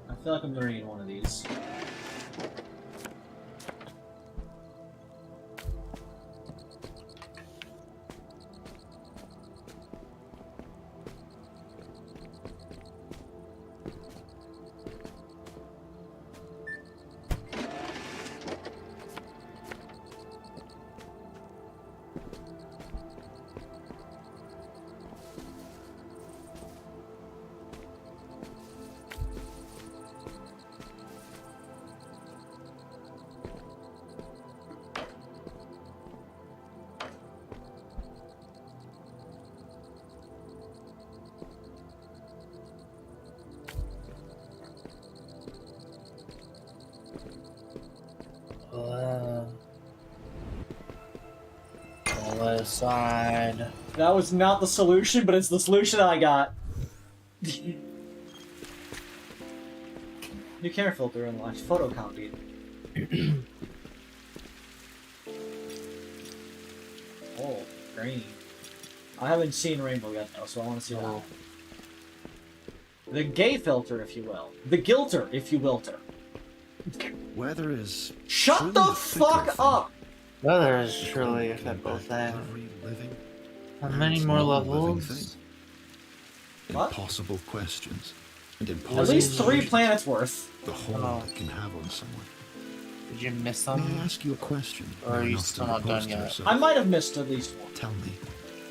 Speaker 1: I feel like I'm gonna need one of these.
Speaker 2: Side.
Speaker 1: That was not the solution, but it's the solution I got. New camera filter unlocked. Photocopied. Oh, green. I haven't seen rainbow yet though, so I want to see that. The gay filter, if you will. The gilter, if you wilter.
Speaker 3: Weather is
Speaker 1: Shut the fuck up!
Speaker 2: Weather is truly a fickle thing. How many more levels?
Speaker 1: What?
Speaker 3: Impossible questions. And
Speaker 1: At
Speaker 3: impossible
Speaker 1: least 3
Speaker 3: solutions.
Speaker 1: planets worth.
Speaker 3: The whole it can have on someone.
Speaker 2: Did you miss
Speaker 3: May I
Speaker 2: some?
Speaker 3: ask you a question?
Speaker 2: Or are you
Speaker 3: Enough
Speaker 2: still
Speaker 3: to
Speaker 2: not
Speaker 3: propose
Speaker 2: done
Speaker 3: to
Speaker 2: yet?
Speaker 3: yourself.
Speaker 1: I might have missed at least one.
Speaker 3: Tell me,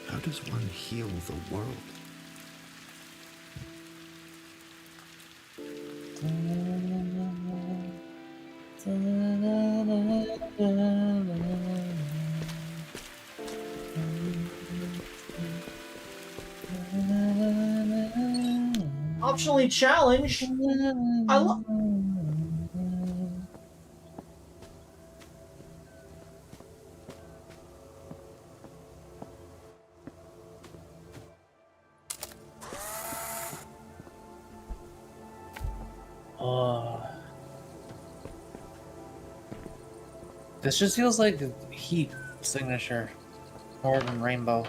Speaker 3: how does one heal the world?
Speaker 1: Optionally challenge. I love.
Speaker 2: This just feels like a heat signature more than rainbow.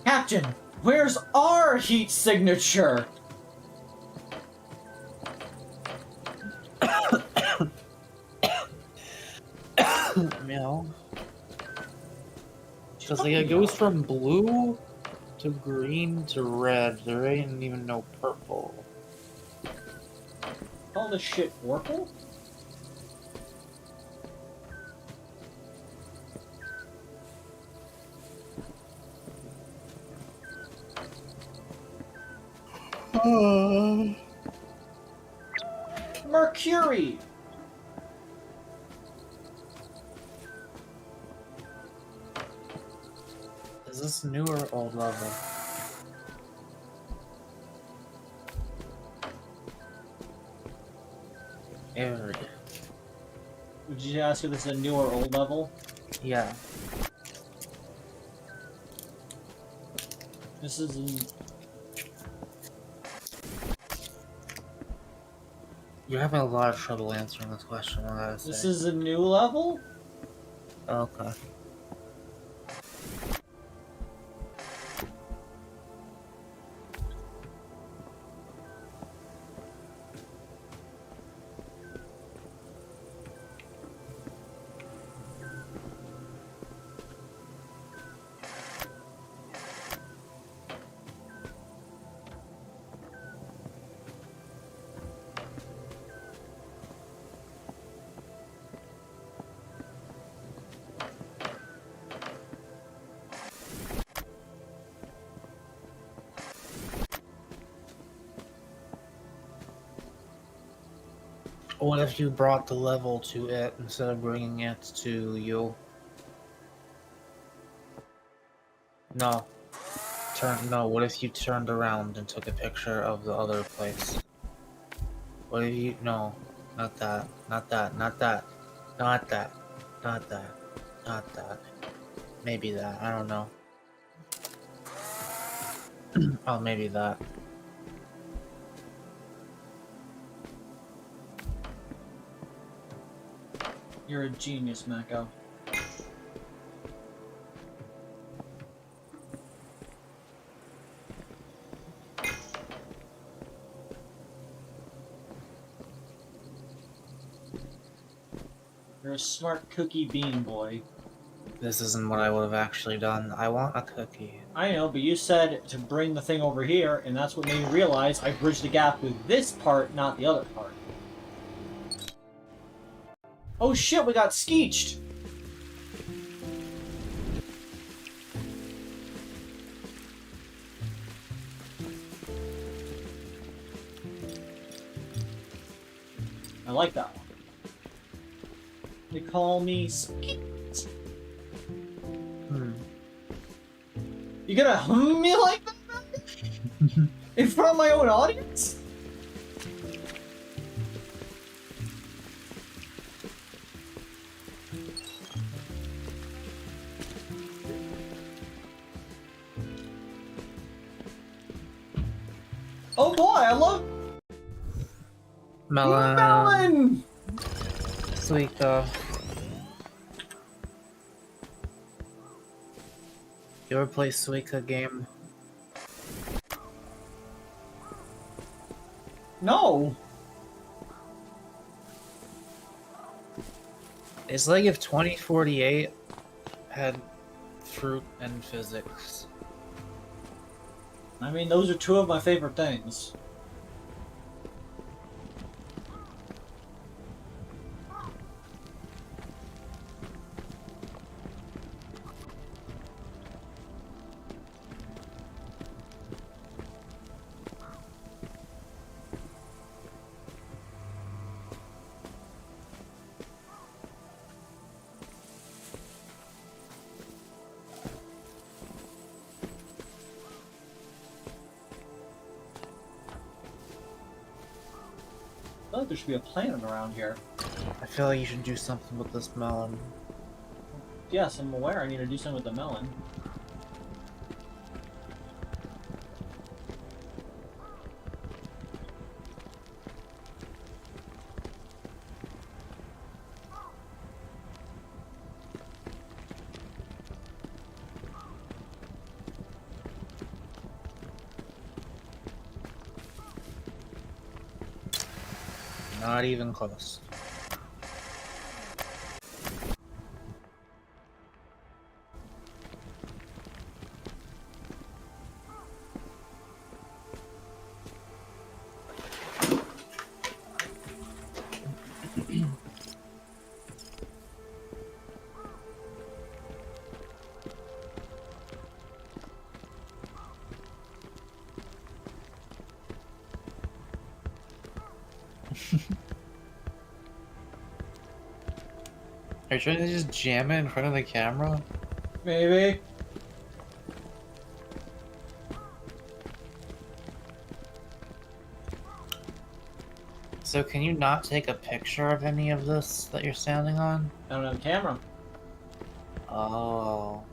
Speaker 1: Captain, where's our heat signature?
Speaker 2: You know? Because like it goes from blue to green to red. There ain't even no purple.
Speaker 1: All this shit purple? Mercury!
Speaker 2: Is this new or old level? Every.
Speaker 1: Would you ask if this is a new or old level?
Speaker 2: Yeah.
Speaker 1: This is...
Speaker 2: You're having a lot of trouble answering this question, I gotta say.
Speaker 1: This is a new level?
Speaker 2: Okay. What if you brought the level to it instead of bringing it to you? No. No, what if you turned around and took a picture of the other place? What if you... No. Not that. Not that. Not that. Not that. Not that. Not that. Maybe that. I don't know. Oh, maybe that.
Speaker 1: You're a genius, Mako. You're a smart cookie bean boy.
Speaker 2: This isn't what I would have actually done. I want a cookie.
Speaker 1: I know, but you said to bring the thing over here, and that's what made me realize I bridged the gap with this part, not the other part. Oh shit, we got skeeched! I like that one. They call me Skeet. You gonna hum me like that? In front of my own audience? Oh boy, I love
Speaker 2: Melon.
Speaker 1: melon!
Speaker 2: Suika. You ever play Suika game?
Speaker 1: No!
Speaker 2: It's like if 2048 had fruit and physics.
Speaker 1: I mean, those are two of my favorite things. I feel like there should be a planet around here.
Speaker 2: I feel like you should do something with this melon.
Speaker 1: Yes, I'm aware I need to do something with the melon.
Speaker 2: Not even close. Are you trying to just jam it in front of the camera?
Speaker 1: Maybe.
Speaker 2: So can you not take a picture of any of this that you're standing on?
Speaker 1: I don't have a camera.
Speaker 2: Oh.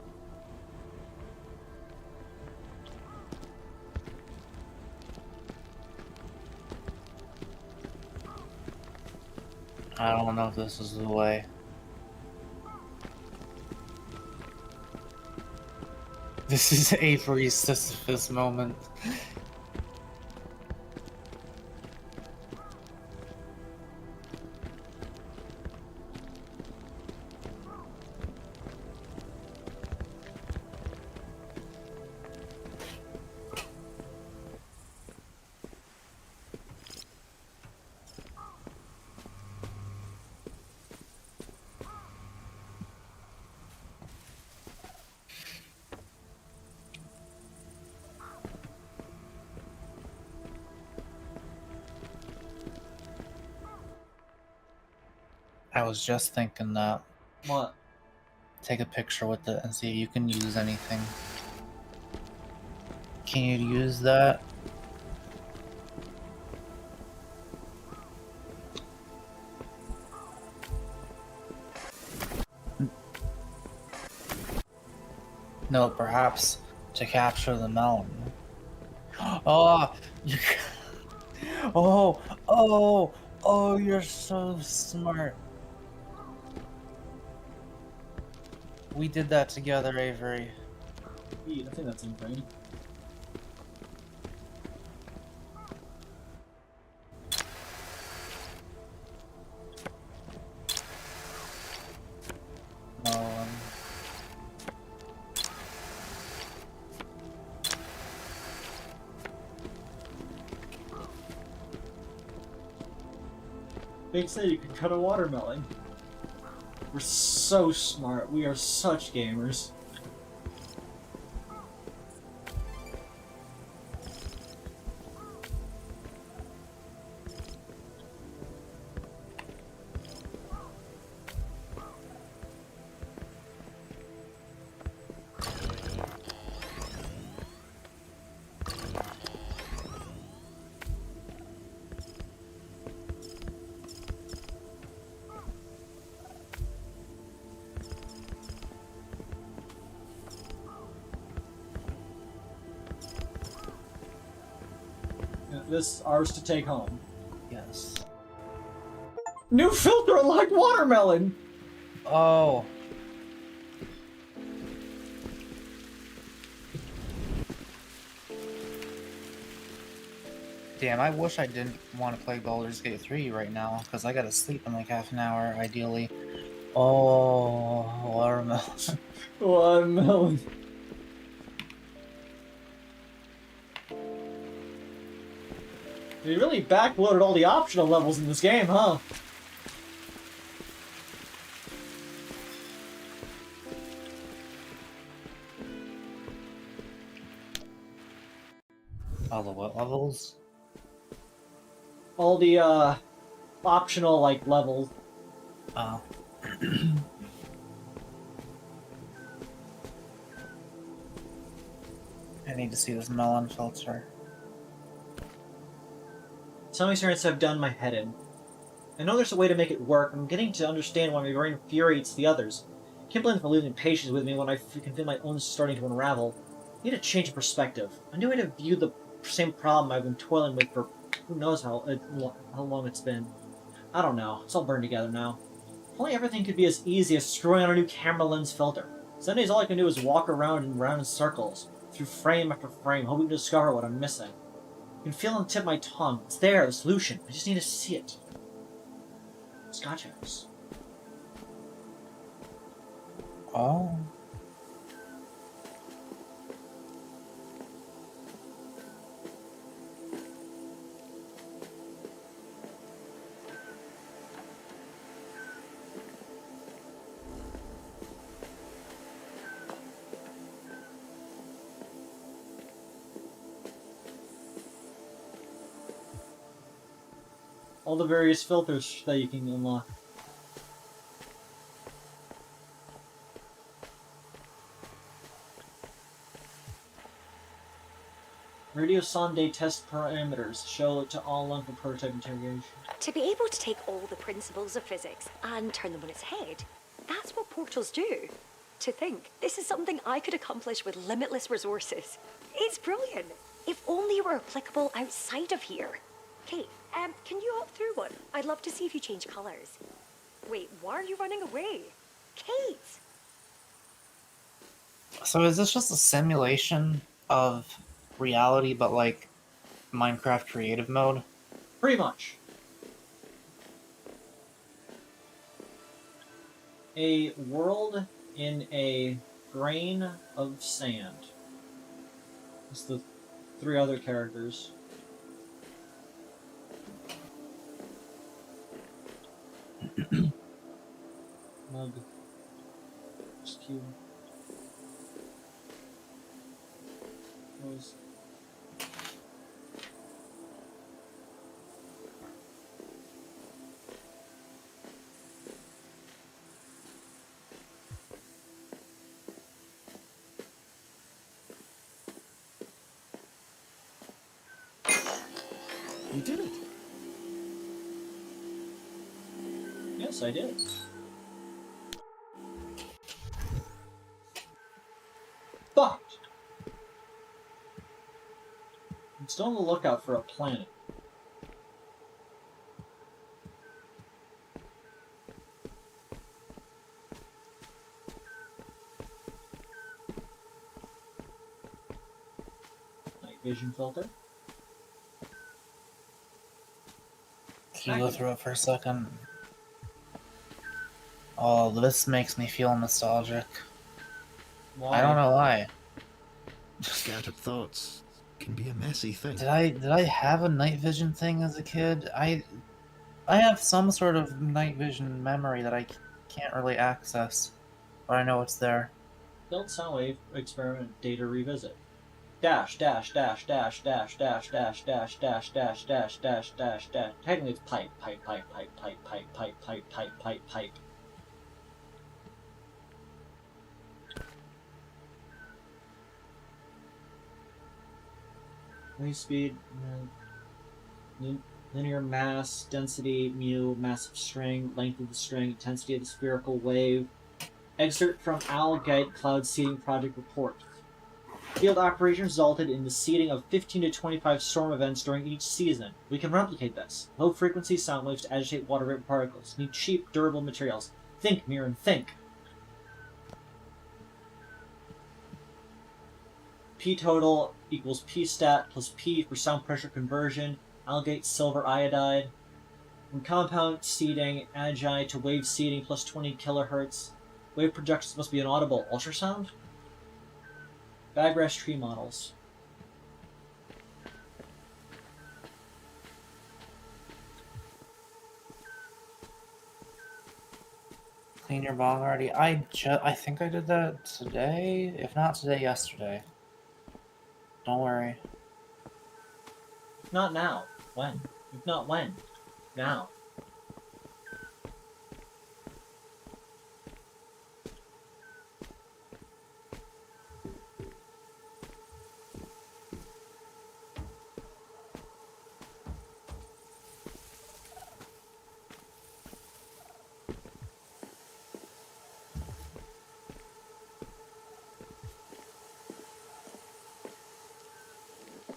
Speaker 2: I don't know if this is the way. This is Avery's Sisyphus moment. I was just thinking that.
Speaker 1: What?
Speaker 2: Take a picture with it and see if you can use anything. Can you use that? No, perhaps to capture the melon. Oh, you... oh, you're so smart. We did that together, Avery.
Speaker 1: I think that's insane.
Speaker 2: Melon.
Speaker 1: They say you can cut a watermelon. We're so smart. We are such gamers. This ours to take home.
Speaker 2: Yes.
Speaker 1: New filter unlocked watermelon!
Speaker 2: Oh. Damn, I wish I didn't want to play Baldur's Gate 3 right now, because I gotta sleep in like half an hour, ideally. Oh, watermelon.
Speaker 1: Watermelon. They really backloaded all the optional levels in this game, huh?
Speaker 2: All the what levels?
Speaker 1: All the, optional, like, levels.
Speaker 2: Oh. I need to see this melon filter.
Speaker 1: Some experiences have done my head in. I know there's a way to make it work. I'm getting to understand why my brain infuriates the others. I can't blame them for losing patience with me when I can feel my own starting to unravel. I need a change of perspective. A new way to view the same problem I've been toiling with for who knows how long it's been. I don't know. It's all burned together now. If only everything could be as easy as screwing on a new camera lens filter. Some days all I can do is walk around in circles, through frame after frame, hoping to discover what I'm missing. I can feel it on the tip of my tongue. It's there, the solution. I just need to see it. Scotch House.
Speaker 2: Oh.
Speaker 1: All the various filters that you can unlock. Radio Sonde test parameters show it to all along for prototype interrogation.
Speaker 4: To be able to take all the principles of physics and turn them on its head, that's what portals do. To think, this is something I could accomplish with limitless resources. It's brilliant. If only it were applicable outside of here. Kate, can you hop through one? I'd love to see if you change colors. Wait, why are you running away? Kate!
Speaker 2: So is this just a simulation of reality, but like Minecraft creative mode?
Speaker 1: Pretty much. A world in a grain of sand. It's the 3 other characters. Mug. Skew. Rose.
Speaker 3: You did it.
Speaker 1: Yes, I did. But I'm still on the lookout for a planet. Night vision filter.
Speaker 2: Can you go through it for a second? Oh, this makes me feel nostalgic.
Speaker 1: Why?
Speaker 2: I don't know why.
Speaker 3: Scattered thoughts can be a messy thing.
Speaker 2: Did I have a night vision thing as a kid? I have some sort of night vision memory that I can't really access, but I know it's there.
Speaker 1: Build Soundwave experiment data revisit. Dash dash dash dash dash dash dash dash dash dash dash dash dash dash. Technically it's pipe pipe pipe pipe pipe pipe pipe pipe pipe pipe pipe. Wave speed, linear mass, density, mu, mass of string, length of the string, intensity of the spherical wave. Excerpt from Algite Cloud Seeding Project Report. Field operation resulted in the seeding of 15 to 25 storm events during each season. We can replicate this. Low frequency sound waves to agitate water vapor particles. Need cheap, durable materials. Think, Mirren, think. P total equals P stat plus P for sound pressure conversion. Algate silver iodide. From compound seeding, agi to wave seeding plus 20 kilohertz. Wave projections must be an audible ultrasound. Baggrass tree models.
Speaker 2: Clean your bong already. I think I did that today. If not today, yesterday. Don't worry.
Speaker 1: If not now, when? If not when, now.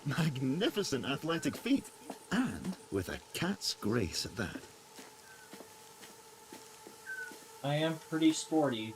Speaker 3: Magnificent athletic feat, and with a cat's grace at that.
Speaker 1: I am pretty sporty.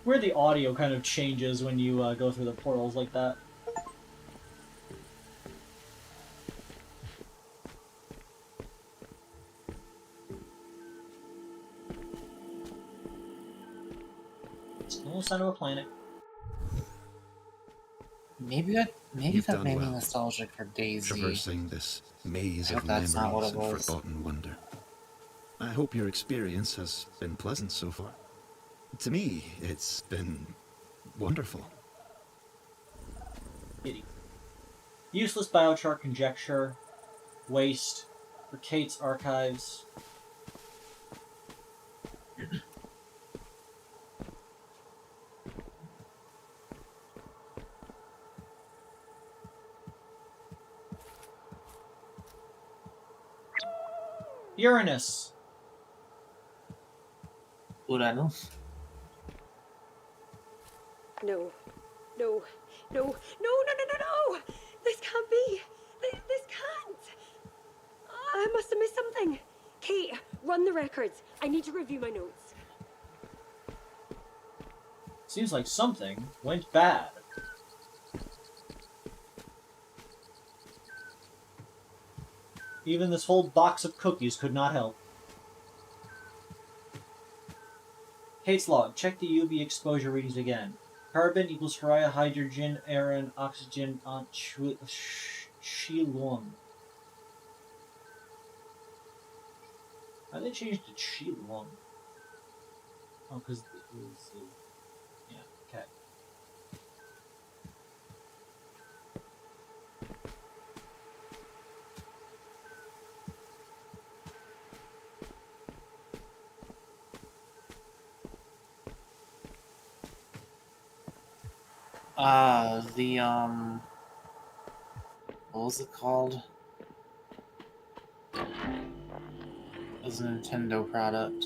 Speaker 1: Where the audio kind of changes when you go through the portals like that. It's almost out of a planet.
Speaker 2: Maybe that
Speaker 3: You've
Speaker 2: made
Speaker 3: done
Speaker 2: me
Speaker 3: well,
Speaker 2: nostalgic for Daisy.
Speaker 3: traversing this maze
Speaker 2: I
Speaker 3: of
Speaker 2: hope that's not what
Speaker 3: memories
Speaker 2: it
Speaker 3: and
Speaker 2: was.
Speaker 3: forgotten wonder. I hope your experience has been pleasant so far. To me, it's been wonderful.
Speaker 1: Kitty. Useless biochar conjecture. Waste. For Kate's archives. Uranus.
Speaker 2: Uranus?
Speaker 4: No. No. No. No, no, no, no, no! This can't be! This can't! I must have missed something. Kate, run the records. I need to review my notes.
Speaker 1: Seems like something went bad. Even this whole box of cookies could not help. Kate's log. Check the UV exposure readings again. Carbon equals Faria, hydrogen, aron, oxygen, on Shilong. Why did they change to Shilong? Oh, because it was... yeah, okay.
Speaker 2: What was it called? It was a Nintendo product.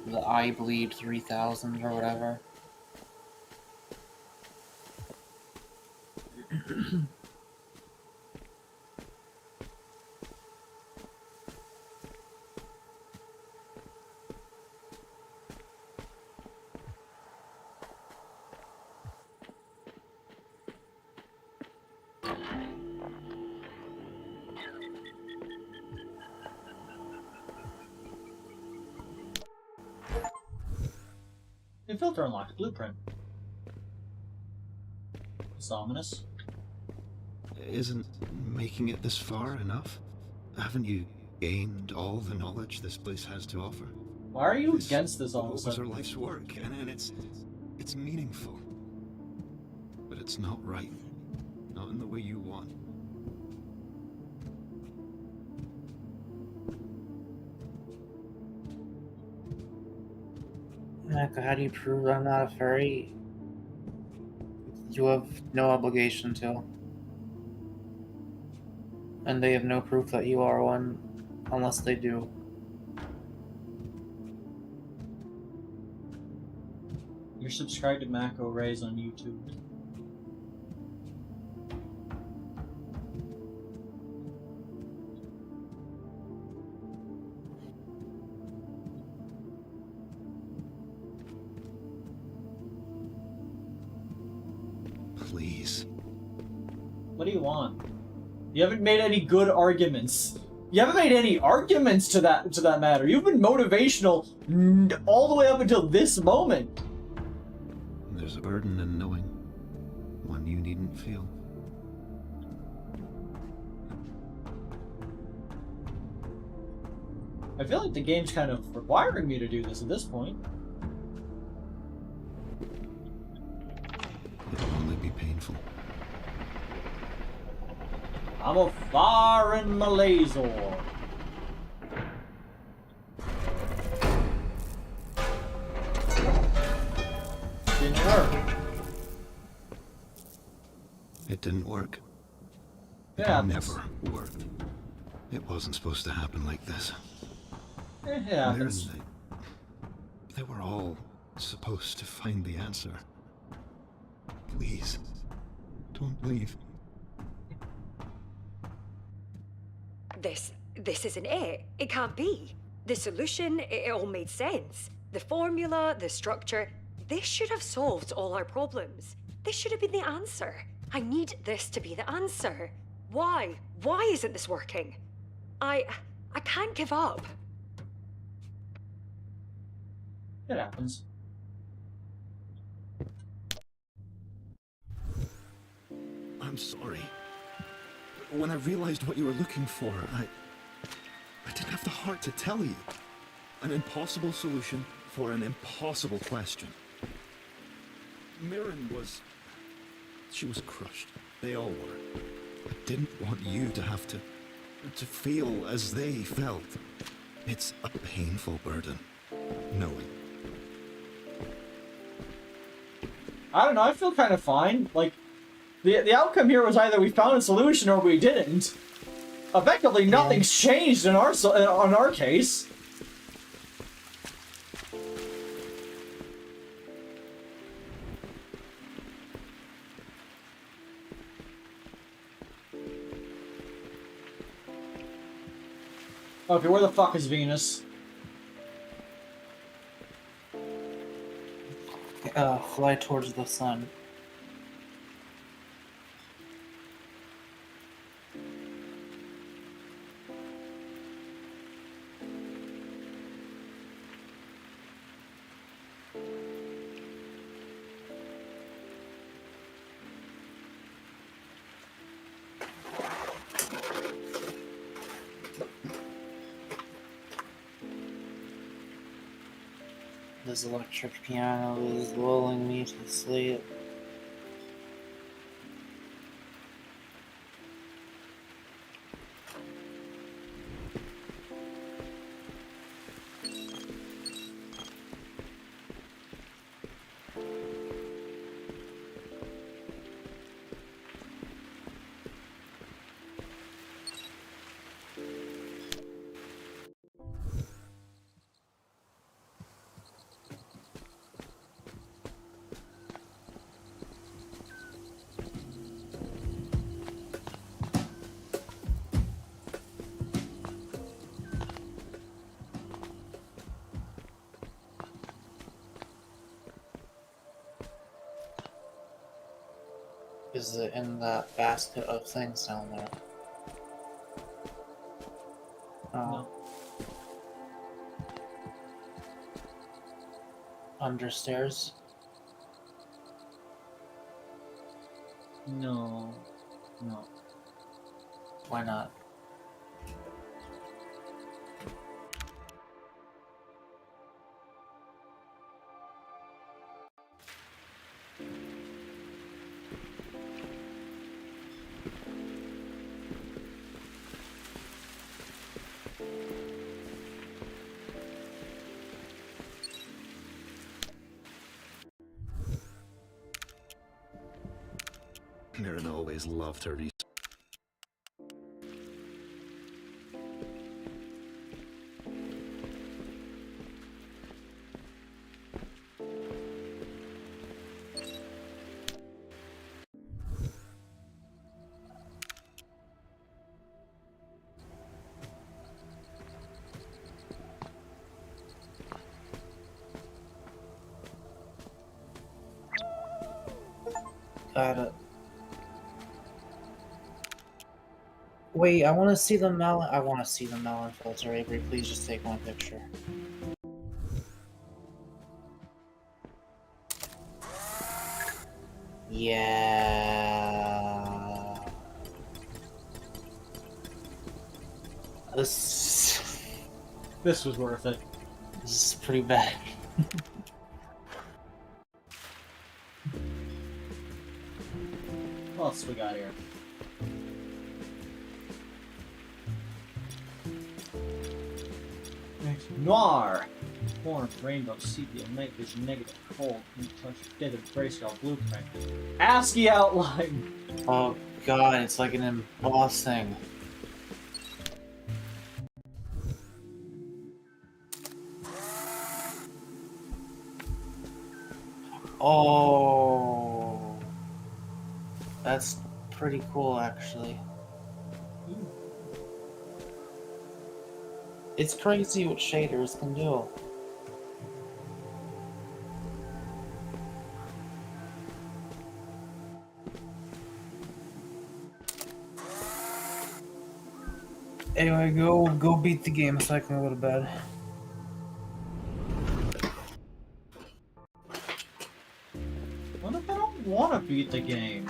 Speaker 2: The Eye Bleed 3000 or whatever.
Speaker 1: New filter unlocked. Blueprint. It's ominous.
Speaker 3: Isn't making it this far enough? Haven't you gained all the knowledge this place has to offer?
Speaker 1: Why are you against this all of a
Speaker 3: was her
Speaker 1: sudden?
Speaker 3: life's work, and it's meaningful. But it's not right. Not in the way you want.
Speaker 2: Mecca, how do you prove I'm not a furry? You have no obligation to. And they have no proof that you are one, unless they do.
Speaker 1: You're subscribed to Macro Rays on YouTube.
Speaker 3: Please.
Speaker 1: What do you want? You haven't made any good arguments. You haven't made any arguments to that matter. You've been motivational all the way up until this moment.
Speaker 3: There's a burden in knowing, one you needn't feel.
Speaker 1: I feel like the game's kind of requiring me to do this at this point.
Speaker 3: It'll only be painful.
Speaker 1: I'm a foreign Malazor. Didn't work.
Speaker 3: It didn't work.
Speaker 1: Yeah.
Speaker 3: It never worked. It wasn't supposed to happen like this.
Speaker 1: Yeah.
Speaker 3: They were all supposed to find the answer. Please, don't leave.
Speaker 4: This isn't it. It can't be. The solution, it all made sense. The formula, the structure, this should have solved all our problems. This should have been the answer. I need this to be the answer. Why? Why isn't this working? I can't give up.
Speaker 1: It happens.
Speaker 3: I'm sorry. When I realized what you were looking for, I didn't have the heart to tell you. An impossible solution for an impossible question. Mirren was... she was crushed. They all were. I didn't want you to have to feel as they felt. It's a painful burden, knowing.
Speaker 1: I don't know, I feel kind of fine. Like, the outcome here was either we found a solution or we didn't. Effectively, nothing's changed in our case. Okay, where the fuck is Venus?
Speaker 2: Fly towards the sun. This electric piano is lulling me to sleep. Is it in that basket of things down there?
Speaker 1: No.
Speaker 2: Understairs?
Speaker 1: No. No.
Speaker 2: Why not?
Speaker 3: Mirren always loved her research.
Speaker 2: Got it. Wait, I want to see the melon. I want to see the melon filter. Avery, please just take one picture. Yeah. This
Speaker 1: was worth it.
Speaker 2: is pretty bad.
Speaker 1: What else we got here? Noir! Orange, rainbow, sepia, night vision, negative, cold, touch, desert, grayscale, blueprint. ASCII outline!
Speaker 2: Oh god, it's like an embossing. Oh, that's pretty cool, actually. It's crazy what shaders can do. Anyway, go beat the game so I can go to bed.
Speaker 1: What if I don't want to beat the game?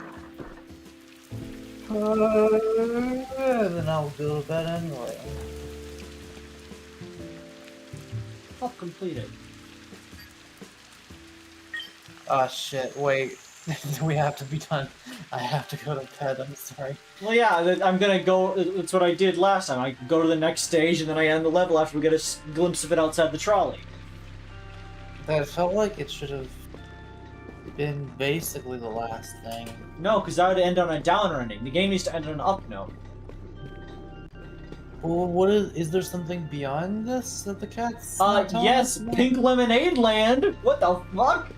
Speaker 2: Then I'll go to bed anyway.
Speaker 1: I'll complete it.
Speaker 2: Ah, shit, wait. We have to be done. I have to go to bed, I'm sorry.
Speaker 1: Well, yeah, I'm gonna go. That's what I did last time. I go to the next stage and then I end the level after we get a glimpse of it outside the trolley.
Speaker 2: That felt like it should have been basically the last thing.
Speaker 1: No, because that would end on a downer ending. The game needs to end on an up note.
Speaker 2: Well, what is there something beyond this that the cat's not telling
Speaker 1: Yes,
Speaker 2: us about?
Speaker 1: Pink Lemonade Land! What the fuck?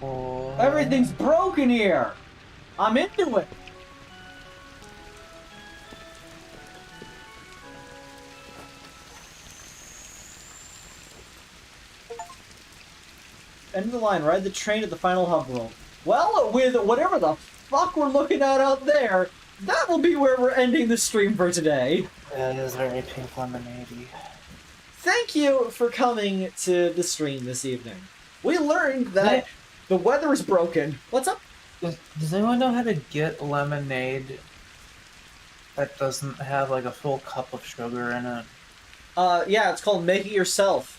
Speaker 2: Oh.
Speaker 1: Everything's broken here! I'm into it! End of the line, ride the train at the final hub world. Well, with whatever the fuck we're looking at out there, that will be where we're ending the stream for today.
Speaker 2: It is very Pink Lemonade-y.
Speaker 1: Thank you for coming to the stream this evening. We learned that the weather is broken. What's up?
Speaker 2: Does anyone know how to get lemonade that doesn't have like a full cup of sugar in it?
Speaker 1: Yeah, it's called Make It Yourself.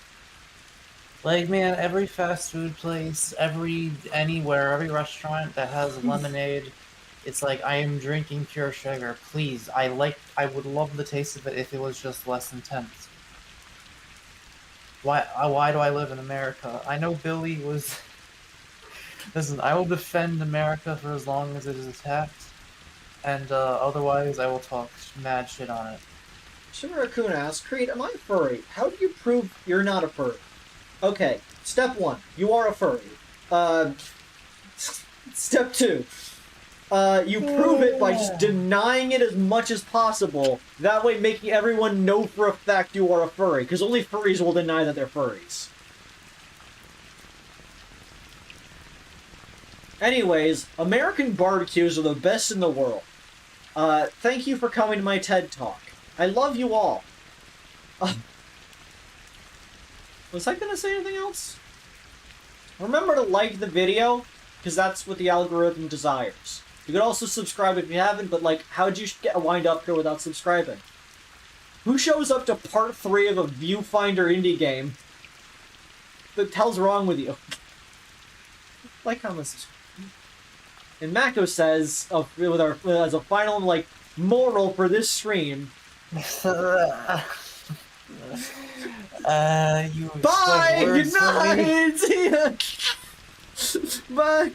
Speaker 2: Like, man, every fast food place, anywhere, every restaurant that has lemonade, it's like, I am drinking pure sugar. Please, I would love the taste of it if it was just less intense. Why do I live in America? I know Billy was... Listen, I will defend America for as long as it is attacked, and otherwise I will talk mad shit on it.
Speaker 1: Shimura-kun asks, Kreed, am I a furry? How do you prove you're not a furry? Okay, step 1, you are a furry. Step 2, you prove it by just denying it as much as possible, that way making everyone know for a fact you are a furry, because only furries will deny that they're furries. Anyways, American barbecues are the best in the world. Thank you for coming to my TED Talk. I love you all. Was I gonna say anything else? Remember to like the video, because that's what the algorithm desires. You could also subscribe if you haven't, but like, how'd you wind up here without subscribing? Who shows up to part 3 of a Viewfinder indie game? What the hell's wrong with you? Like, comment, subscribe. And Mako says, as a final, like, moral for this stream...
Speaker 2: You
Speaker 1: Bye!
Speaker 2: said words
Speaker 1: Good
Speaker 2: for me.
Speaker 1: night! See ya! Bye!